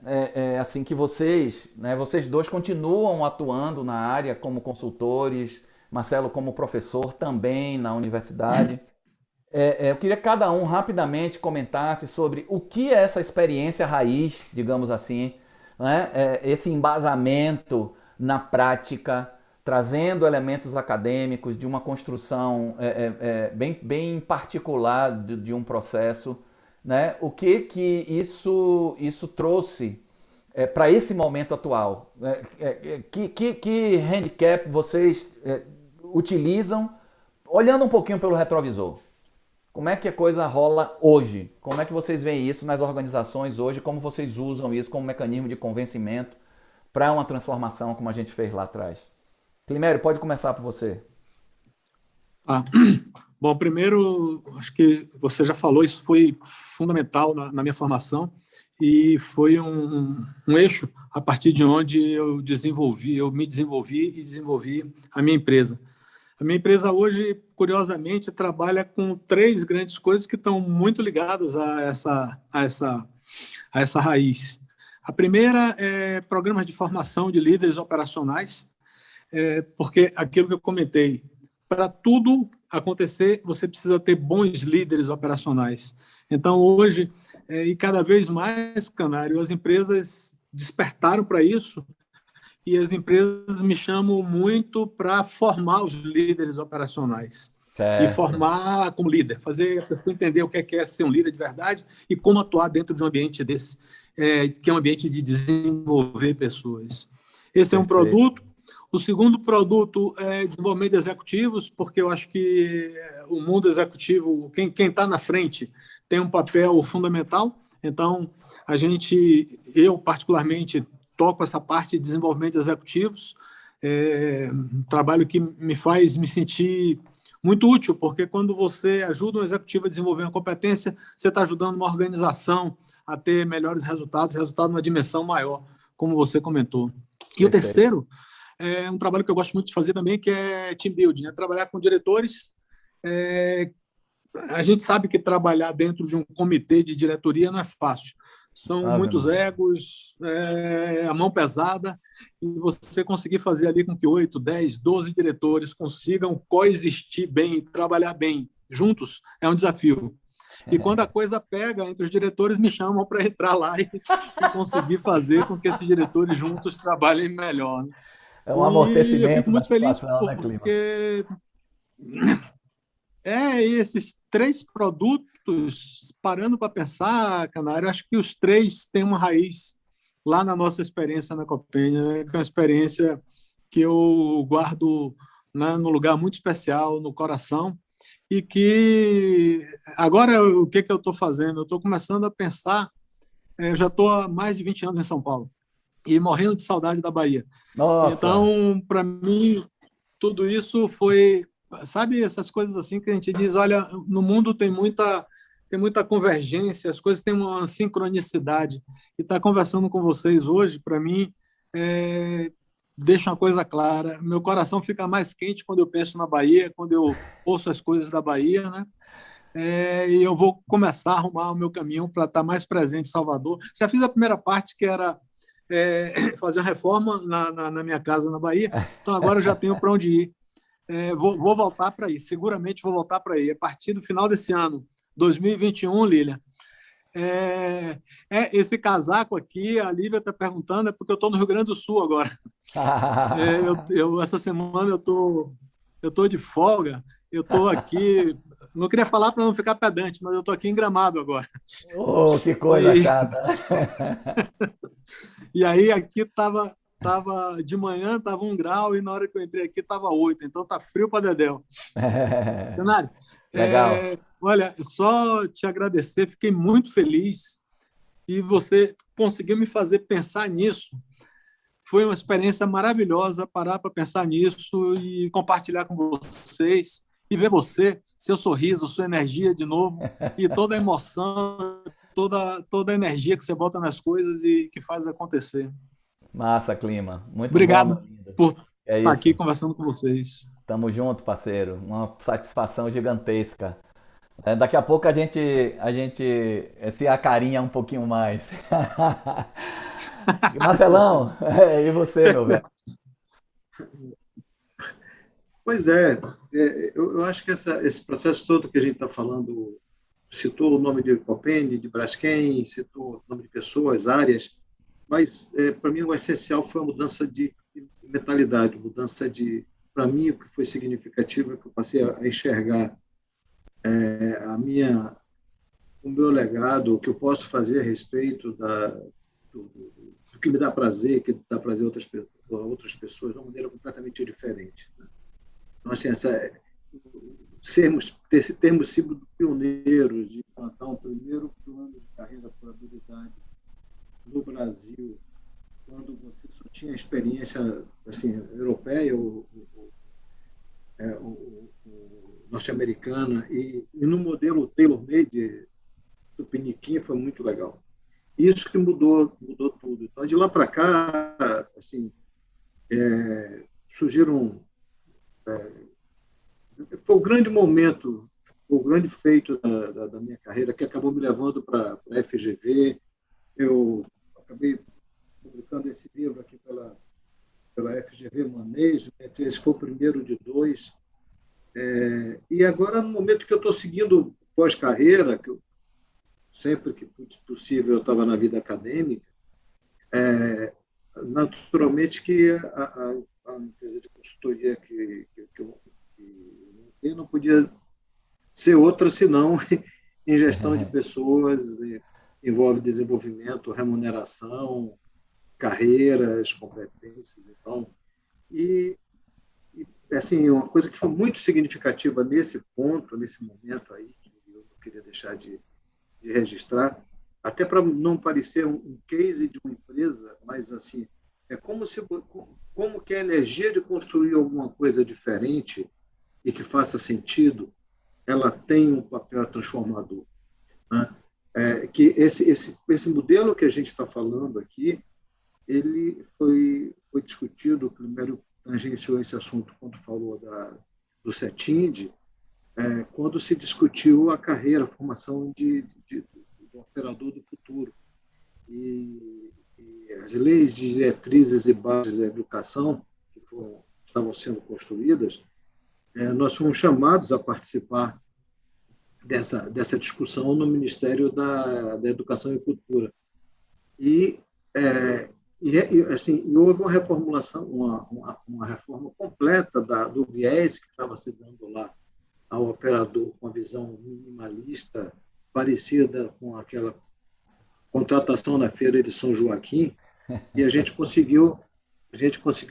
Speaker 1: assim, que vocês, né, vocês dois continuam atuando na área como consultores, Marcelo como professor também na universidade. Eu queria que cada um rapidamente comentasse sobre o que é essa experiência raiz, digamos assim, né? Esse embasamento na prática, trazendo elementos acadêmicos de uma construção bem particular de um processo, né? O que isso trouxe para esse momento atual? Que handicap vocês utilizam, olhando um pouquinho pelo retrovisor? Como é que a coisa rola hoje? Como é que vocês veem isso nas organizações hoje? Como vocês usam isso como mecanismo de convencimento para uma transformação como a gente fez lá atrás? Climério, pode começar por você.
Speaker 3: Ah, bom, primeiro, acho que você já falou, isso foi fundamental na minha formação e foi um eixo a partir de onde eu me desenvolvi e desenvolvi a minha empresa. A minha empresa hoje, curiosamente, trabalha com três grandes coisas que estão muito ligadas a essa raiz. A primeira é programas de formação de líderes operacionais, porque aquilo que eu comentei, para tudo acontecer, você precisa ter bons líderes operacionais. Então, hoje, e cada vez mais, Canário, as empresas despertaram para isso e as empresas me chamam muito para formar os líderes operacionais. E
Speaker 1: Certo.
Speaker 3: formar como líder, fazer a pessoa entender o que é ser um líder de verdade e como atuar dentro de um ambiente desse, que é um ambiente de desenvolver pessoas. Esse é um
Speaker 1: Perfeito.
Speaker 3: produto. O segundo produto é desenvolvimento de executivos, porque eu acho que o mundo executivo, quem está na frente, tem um papel fundamental. Então, eu particularmente toco essa parte de desenvolvimento de executivos, um trabalho que me faz me sentir muito útil, porque quando você ajuda um executivo a desenvolver uma competência, você está ajudando uma organização a ter melhores resultados numa dimensão maior, como você comentou. E o
Speaker 1: Perfeito.
Speaker 3: terceiro é um trabalho que eu gosto muito de fazer também, que é team building, trabalhar com diretores. A gente sabe que trabalhar dentro de um comitê de diretoria não é fácil. São
Speaker 1: Ave
Speaker 3: muitos
Speaker 1: Maria.
Speaker 3: egos, a mão pesada, e você conseguir fazer ali com que 8, 10, 12 diretores consigam coexistir bem, trabalhar bem juntos, é um desafio. E quando a coisa pega entre os diretores, me chamam para entrar lá e conseguir fazer com que esses diretores juntos trabalhem melhor. Né?
Speaker 1: É um
Speaker 3: E eu fico
Speaker 1: amortecimento da
Speaker 3: muito feliz
Speaker 1: situação, né, Clima?
Speaker 3: porque esses três produtos, parando para pensar, Canário, acho que os três têm uma raiz lá na nossa experiência na Copenia, né? Que é uma experiência que eu guardo, né, num lugar muito especial, no coração, e que agora o que eu estou fazendo? Eu estou começando a pensar, eu já estou há mais de 20 anos em São Paulo, e morrendo de saudade da Bahia.
Speaker 1: Nossa,
Speaker 3: Então, para mim, tudo isso foi, sabe, essas coisas assim que a gente diz, olha, no mundo tem muita convergência, as coisas têm uma sincronicidade. E estar conversando com vocês hoje, para mim, é, deixa uma coisa clara. Meu coração fica mais quente quando eu penso na Bahia, quando eu ouço as coisas da Bahia, né? E eu vou começar a arrumar o meu caminho para estar mais presente em Salvador. Já fiz a primeira parte, que era fazer a reforma na minha casa na Bahia, então agora eu já tenho para onde ir. Vou voltar para aí, seguramente vou voltar para aí. A partir do final desse ano, 2021, Lília, esse casaco aqui, a Lívia está perguntando, é porque eu estou no Rio Grande do Sul agora. Essa semana eu tô de folga, eu estou aqui, não queria falar para não ficar pedante, mas eu estou aqui em Gramado agora.
Speaker 1: oh, que coisa
Speaker 3: E,
Speaker 1: chata.
Speaker 3: e aí aqui tava de manhã, estava 1 grau, e na hora que eu entrei aqui estava 8, então tá frio para dedéu. Cenário,
Speaker 1: Legal.
Speaker 3: olha, só te agradecer, fiquei muito feliz e você conseguiu me fazer pensar nisso. Foi uma experiência maravilhosa parar para pensar nisso e compartilhar com vocês e ver você, seu sorriso, sua energia de novo e toda a emoção, toda a energia que você bota nas coisas e que faz acontecer.
Speaker 1: Massa, Clima. Muito bom, meu
Speaker 3: Obrigado
Speaker 1: lindo.
Speaker 3: por
Speaker 1: É
Speaker 3: estar aqui
Speaker 1: isso.
Speaker 3: conversando com vocês.
Speaker 1: Tamo junto, parceiro. Uma satisfação gigantesca. Daqui a pouco a gente se acarinha um pouquinho mais. Marcelão, e você, meu velho?
Speaker 2: Pois é, eu acho que esse processo todo que a gente está falando, citou o nome de Copene, de Braskem, citou o nome de pessoas, áreas, mas para mim o essencial foi a mudança de mentalidade, mudança de, para mim o que foi significativo é que eu passei a enxergar a minha, o meu legado, o que eu posso fazer a respeito do, do que me dá prazer, que dá prazer a outras pessoas de uma maneira completamente diferente. Né? Então, assim, termos sido pioneiros de implantar um primeiro plano de carreira por habilidades no Brasil, quando você só tinha experiência assim, europeia ou norte-americana, e no modelo tailor-made do Piniquim foi muito legal. Isso que mudou tudo. Então, de lá para cá, assim, surgiram foi o grande momento, o grande feito da minha carreira, que acabou me levando para a FGV. Eu acabei publicando esse livro aqui pela FGV Manejo, esse foi o primeiro de dois. E agora, no momento que eu estou seguindo pós-carreira, que eu, sempre que possível eu estava na vida acadêmica, naturalmente que a empresa de consultoria que eu não podia ser outra senão em gestão de pessoas, envolve desenvolvimento, remuneração, carreiras, competências, então, e, assim, uma coisa que foi muito significativa nesse ponto, nesse momento aí, que eu não queria deixar de registrar, até para não parecer um case de uma empresa, mas assim, é como que a energia de construir alguma coisa diferente e que faça sentido, ela tem um papel transformador, né? Que esse modelo que a gente está falando aqui, ele foi discutido, primeiro tangenciou esse assunto quando falou do CETIND, quando se discutiu a carreira, a formação do operador do futuro. E as leis de diretrizes e bases da educação que estavam sendo construídas, nós fomos chamados a participar dessa discussão no Ministério da Educação e Cultura. E, assim, houve uma reformulação, uma reforma completa do viés que estava se dando lá ao operador com a visão minimalista, parecida com aquela contratação na feira de São Joaquim, e a gente conseguiu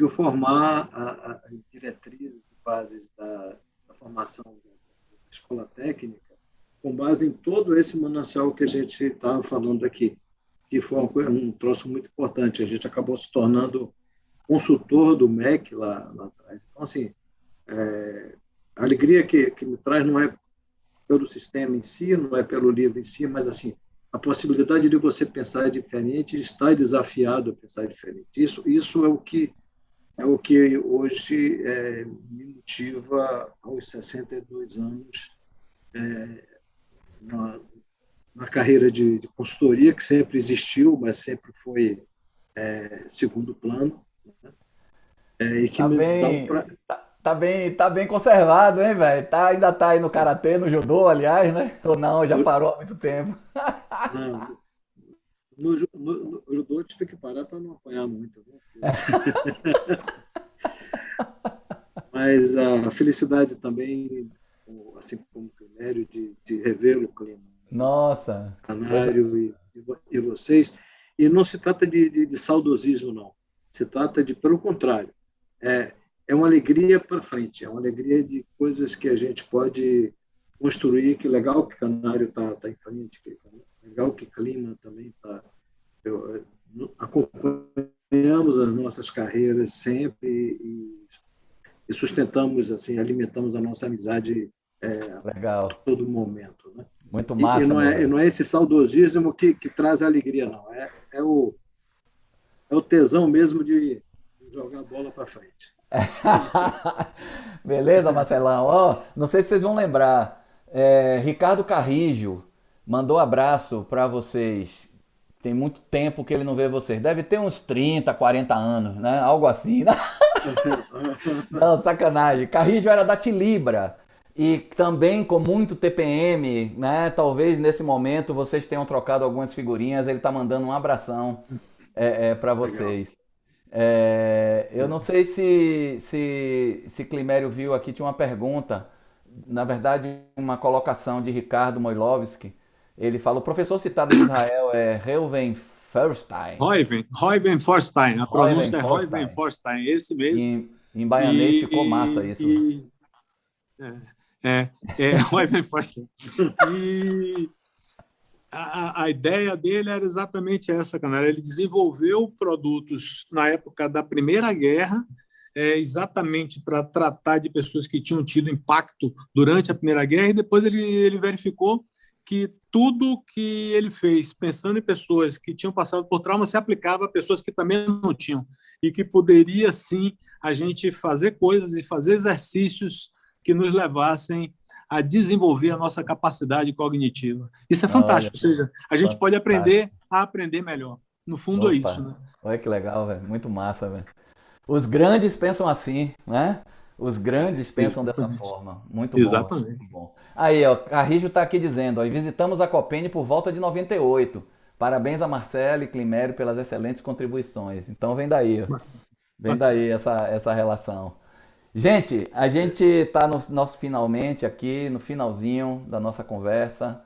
Speaker 2: formar as diretrizes e bases da formação da escola técnica com base em todo esse manancial que a gente estava falando aqui, que foi um troço muito importante. A gente acabou se tornando consultor do MEC lá atrás. Então, assim, a alegria que me traz não é pelo sistema em si, não é pelo livro em si, mas assim, a possibilidade de você pensar diferente, estar desafiado a pensar diferente. Isso é o que hoje me motiva aos 62 anos na carreira de consultoria, que sempre existiu, mas sempre foi segundo plano, né? E que
Speaker 1: Tá
Speaker 2: me dá
Speaker 1: bem, tá bem conservado, hein, velho? Ainda tá aí no karatê, no judô, aliás, né? Ou não, já parou há muito tempo.
Speaker 2: não, no judô eu tive que parar para não apanhar muito, né? Mas a felicidade também, assim como o primeiro, de revê-lo,
Speaker 1: Nossa, coisa.
Speaker 2: Canário e vocês. E não se trata de saudosismo, não. Se trata pelo contrário, é uma alegria para frente, é uma alegria de coisas que a gente pode construir. Que legal que Canário está em frente, que legal que Clima também está. Acompanhamos as nossas carreiras sempre e sustentamos, assim, alimentamos a nossa amizade a
Speaker 1: Legal.
Speaker 2: todo momento, né?
Speaker 1: Muito
Speaker 2: E
Speaker 1: massa, meu velho.
Speaker 2: não é esse saudosismo que traz a alegria, não. É o tesão mesmo de jogar a bola para frente. É isso aí.
Speaker 1: Beleza, Marcelão? Ó, não sei se vocês vão lembrar. Ricardo Carrijo mandou abraço pra vocês. Tem muito tempo que ele não vê vocês. Deve ter uns 30, 40 anos, né? Algo assim. Não, sacanagem. Carrijo era da Tilibra e também com muito TPM, né? Talvez nesse momento vocês tenham trocado algumas figurinhas. Ele tá mandando um abração para
Speaker 2: Legal.
Speaker 1: vocês. Eu não sei se Climério viu aqui, tinha uma pergunta, na verdade, uma colocação de Ricardo Moilovski. Ele fala: o professor citado de Israel é Reuven Feuerstein.
Speaker 3: Reuven Forstein, a
Speaker 1: Reuven
Speaker 3: pronúncia é Reuven
Speaker 1: Feuerstein.
Speaker 3: Forstein, esse mesmo.
Speaker 1: Em baianês ficou massa
Speaker 3: E,
Speaker 1: isso.
Speaker 3: e, Reuven Forstein. E a ideia dele era exatamente essa, cara. Ele desenvolveu produtos na época da Primeira Guerra, exatamente para tratar de pessoas que tinham tido impacto durante a Primeira Guerra, e depois ele verificou que tudo que ele fez, pensando em pessoas que tinham passado por trauma, se aplicava a pessoas que também não tinham, e que poderia, sim, a gente fazer coisas e fazer exercícios que nos levassem a desenvolver a nossa capacidade cognitiva. Isso é
Speaker 1: Olha,
Speaker 3: fantástico, ou seja, a gente pode aprender
Speaker 1: fantástico.
Speaker 3: a aprender melhor. No fundo é isso,
Speaker 1: Opa,
Speaker 3: né?
Speaker 1: olha que legal, velho. Muito massa, velho. Os grandes pensam assim, né? Os grandes pensam dessa
Speaker 3: Exatamente.
Speaker 1: forma. Muito bom, muito
Speaker 3: Exatamente.
Speaker 1: bom. Aí, ó, Carrijo está aqui dizendo, ó, e visitamos a Copene por volta de 98. Parabéns a Marcelo e Climério pelas excelentes contribuições. Então vem daí, ó. Vem
Speaker 3: Bacana.
Speaker 1: daí essa relação. Gente, a gente está no nosso finalmente aqui, no finalzinho da nossa conversa.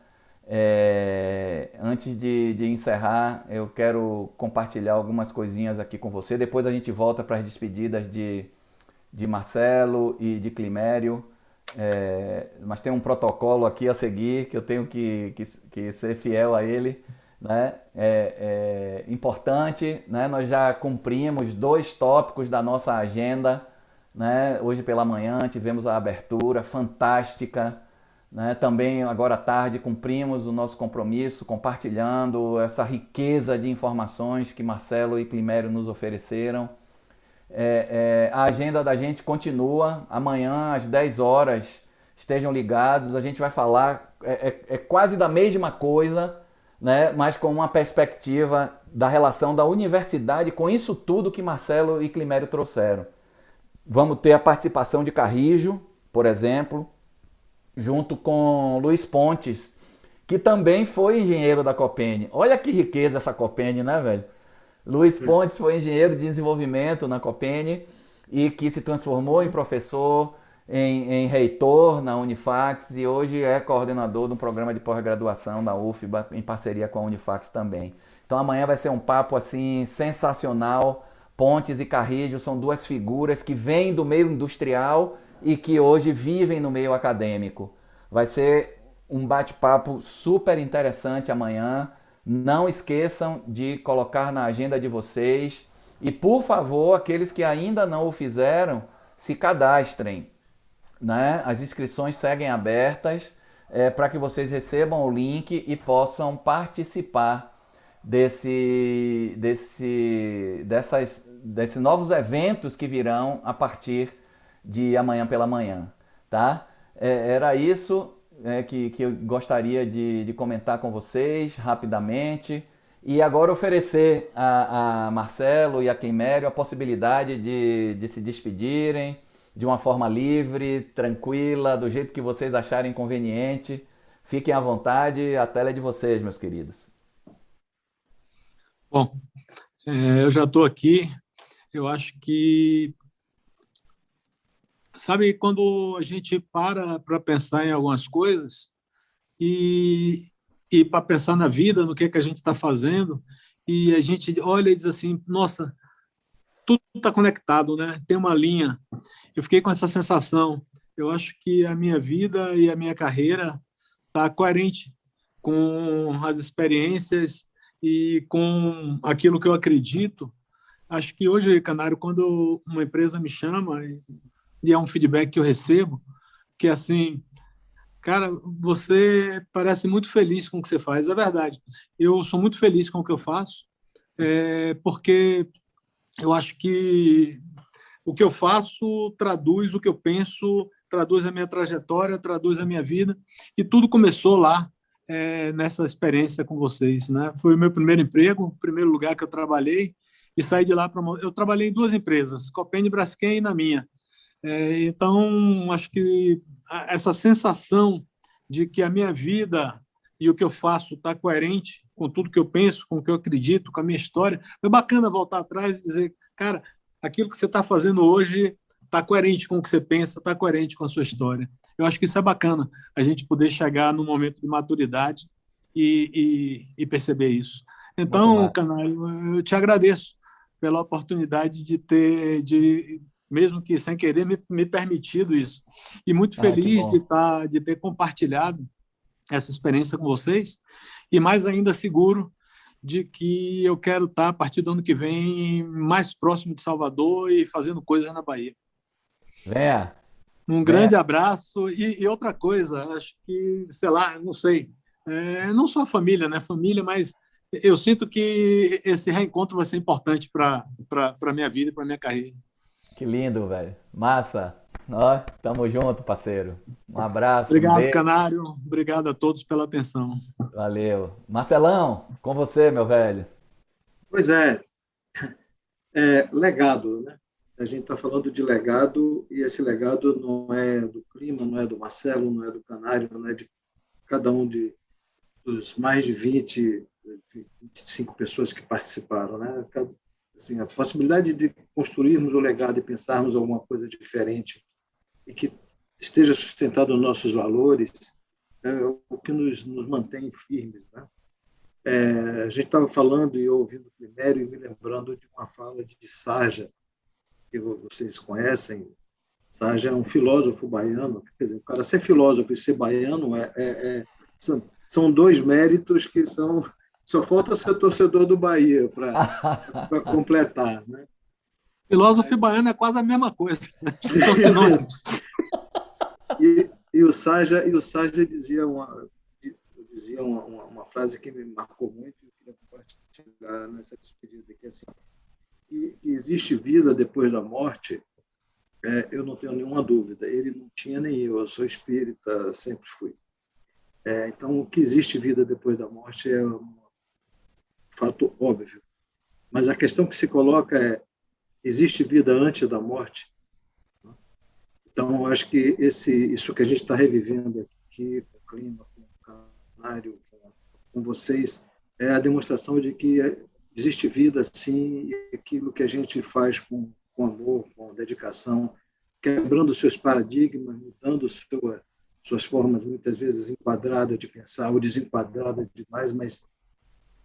Speaker 1: Antes de encerrar, eu quero compartilhar algumas coisinhas aqui com você. Depois a gente volta para as despedidas de Marcelo e de Climério. Mas tem um protocolo aqui a seguir que eu tenho que ser fiel a ele. Né? É importante, né? Nós já cumprimos 2 tópicos da nossa agenda. Né? Hoje pela manhã tivemos a abertura fantástica. Né? Também agora à tarde cumprimos o nosso compromisso compartilhando essa riqueza de informações que Marcelo e Climério nos ofereceram. A agenda da gente continua. Amanhã, às 10 horas, estejam ligados. A gente vai falar quase da mesma coisa, né? Mas com uma perspectiva da relação da universidade com isso tudo que Marcelo e Climério trouxeram. Vamos ter a participação de Carrijo, por exemplo, junto com Luiz Pontes, que também foi engenheiro da Copene. Olha que riqueza essa Copene, né, velho? Luiz Pontes foi engenheiro de desenvolvimento na Copene e que se transformou em professor, em reitor na Unifax e hoje é coordenador de um programa de pós-graduação da UFBA em parceria com a Unifax também. Então amanhã vai ser um papo assim sensacional. Pontes e Carrijo são 2 figuras que vêm do meio industrial e que hoje vivem no meio acadêmico. Vai ser um bate-papo super interessante amanhã. Não esqueçam de colocar na agenda de vocês. E, por favor, aqueles que ainda não o fizeram, se cadastrem. Né? As inscrições seguem abertas para que vocês recebam o link e possam participar desses novos eventos que virão a partir de amanhã pela manhã. Tá? Era isso que eu gostaria de comentar com vocês rapidamente. E agora oferecer a Marcelo e a Climério a possibilidade de se despedirem de uma forma livre, tranquila, do jeito que vocês acharem conveniente. Fiquem à vontade, a tela é de vocês, meus queridos.
Speaker 3: Bom, eu já estou aqui. Eu acho que, sabe, quando a gente para pensar em algumas coisas e, para pensar na vida, no que a gente está fazendo, e a gente olha e diz assim, nossa, tudo está conectado, né? Tem uma linha. Eu fiquei com essa sensação. Eu acho que a minha vida e a minha carreira está coerente com as experiências e com aquilo que eu acredito. Acho que hoje, Canário, quando uma empresa me chama e é um feedback que eu recebo, que é assim, cara, você parece muito feliz com o que você faz. É verdade. Eu sou muito feliz com o que eu faço, porque eu acho que o que eu faço traduz o que eu penso, traduz a minha trajetória, traduz a minha vida, e tudo começou lá, nessa experiência com vocês, né? Foi o meu primeiro emprego, o primeiro lugar que eu trabalhei, e saí de lá para... Eu trabalhei em 2 empresas, Copene, Braskem e na minha. Então, acho que essa sensação de que a minha vida e o que eu faço está coerente com tudo que eu penso, com o que eu acredito, com a minha história, foi bacana voltar atrás e dizer, cara, aquilo que você está fazendo hoje está coerente com o que você pensa, está coerente com a sua história. Eu acho que isso é bacana, a gente poder chegar num momento de maturidade e perceber isso.
Speaker 1: Muito
Speaker 3: Então,
Speaker 1: massa.
Speaker 3: Canário, eu te agradeço pela oportunidade mesmo que sem querer, me permitido isso. E muito
Speaker 1: Ah, que
Speaker 3: feliz
Speaker 1: bom.
Speaker 3: de ter compartilhado essa experiência com vocês, e mais ainda seguro de que eu quero estar, a partir do ano que vem, mais próximo de Salvador e fazendo coisas na Bahia.
Speaker 1: Venha,
Speaker 3: Um
Speaker 1: venha.
Speaker 3: grande abraço. E outra coisa, acho que, sei lá, não sei, não só a família, né? Família, mas eu sinto que esse reencontro vai ser importante para a minha vida e para a minha carreira.
Speaker 1: Que lindo, velho. Massa. Ó, tamo junto, parceiro. Um abraço, um
Speaker 3: Obrigado,
Speaker 1: beijo.
Speaker 3: Canário. Obrigado a todos pela atenção.
Speaker 1: Valeu. Marcelão, com você, meu velho.
Speaker 2: Pois legado, né? A gente está falando de legado, e esse legado não é do Clima, não é do Marcelo, não é do Canário, não é de cada um dos mais de 25 pessoas que participaram. Né? Assim, a possibilidade de construirmos o legado e pensarmos alguma coisa diferente e que esteja sustentado nos nossos valores é o que nos mantém firmes. Né? A gente estava falando e ouvindo primeiro e me lembrando de uma fala de Sarja, que vocês conhecem. Sarja é um filósofo baiano. Quer dizer, o cara ser filósofo e ser baiano são dois méritos que são. Só falta ser torcedor do Bahia para completar. Né?
Speaker 3: Filósofo e baiano é quase a mesma coisa. São sinônimos.
Speaker 2: E o Sarja dizia uma frase que me marcou muito e queria compartilhar nessa despedida, que assim, que existe vida depois da morte, eu não tenho nenhuma dúvida. Ele não tinha, nem eu sou espírita, sempre fui. Então, o que existe vida depois da morte é um fato óbvio. Mas a questão que se coloca é: existe vida antes da morte? Então, acho que isso que a gente está revivendo aqui, com o Clima, com o Canário, com vocês, é a demonstração de que existe vida, sim, e aquilo que a gente faz com amor, com dedicação, quebrando seus paradigmas, mudando suas formas, muitas vezes enquadradas de pensar ou desenquadradas demais,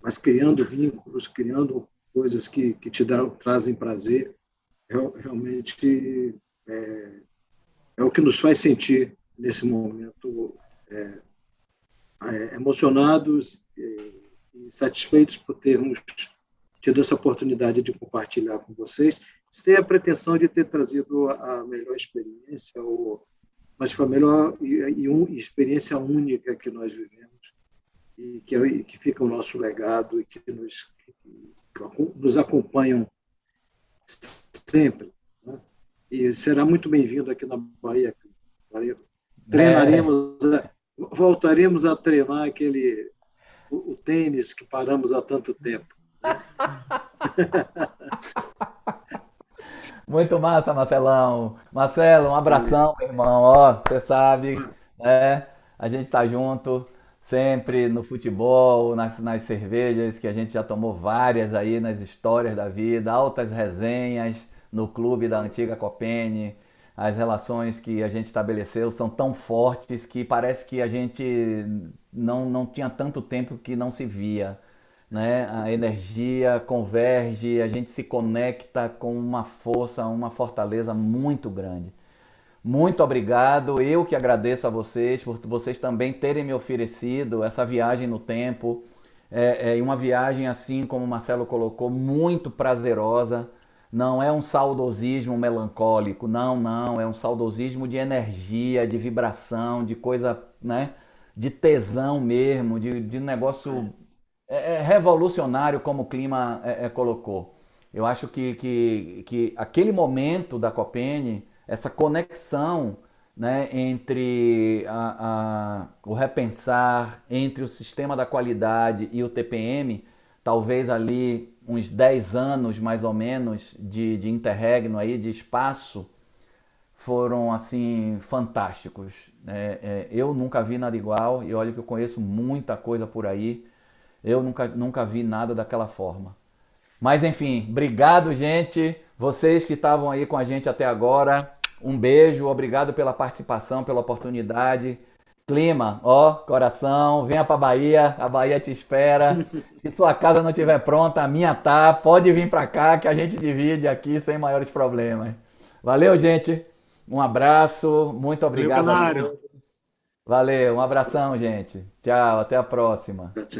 Speaker 2: mas criando vínculos, criando coisas que te trazem prazer, realmente é o que nos faz sentir nesse momento emocionados e satisfeitos por termos tido essa oportunidade de compartilhar com vocês, sem a pretensão de ter trazido a melhor experiência, mas foi a melhor experiência única que nós vivemos e que fica o nosso legado e que nos acompanham sempre. Né? E será muito bem-vindo aqui na Bahia. Voltaremos a treinar o tênis que paramos há tanto tempo.
Speaker 1: Muito massa, Marcelão. Marcelo, um abração, meu irmão. Ó, você sabe, né? A gente tá junto sempre no futebol, nas cervejas, que a gente já tomou várias aí nas histórias da vida, altas resenhas no clube da antiga Copene. As relações que a gente estabeleceu são tão fortes que parece que a gente não tinha tanto tempo que não se via, né? A energia converge, a gente se conecta com uma força, uma fortaleza muito grande. Muito obrigado, eu que agradeço a vocês por vocês também terem me oferecido essa viagem no tempo, e uma viagem assim como o Marcelo colocou, muito prazerosa. Não é um saudosismo melancólico, não, é um saudosismo de energia, de vibração, de coisa, né? De tesão mesmo, de negócio revolucionário como o Clima colocou. Eu acho que aquele momento da Copene, essa conexão, né, entre o repensar, entre o sistema da qualidade e o TPM, talvez ali uns 10 anos mais ou menos de interregno aí, de espaço, foram assim fantásticos. Eu nunca vi nada igual e olha que eu conheço muita coisa por aí. Eu nunca vi nada daquela forma. Mas enfim, obrigado, gente. Vocês que estavam aí com a gente até agora, um beijo, obrigado pela participação, pela oportunidade. Clima, ó, coração, venha pra Bahia, a Bahia te espera. Se sua casa não estiver pronta, a minha tá. Pode vir pra cá que a gente divide aqui sem maiores problemas. Valeu, gente. Um abraço, muito
Speaker 3: Valeu,
Speaker 1: obrigado a
Speaker 3: Canário.
Speaker 1: todos. Valeu, um abração, gente. Tchau, até a próxima.
Speaker 2: Tchau.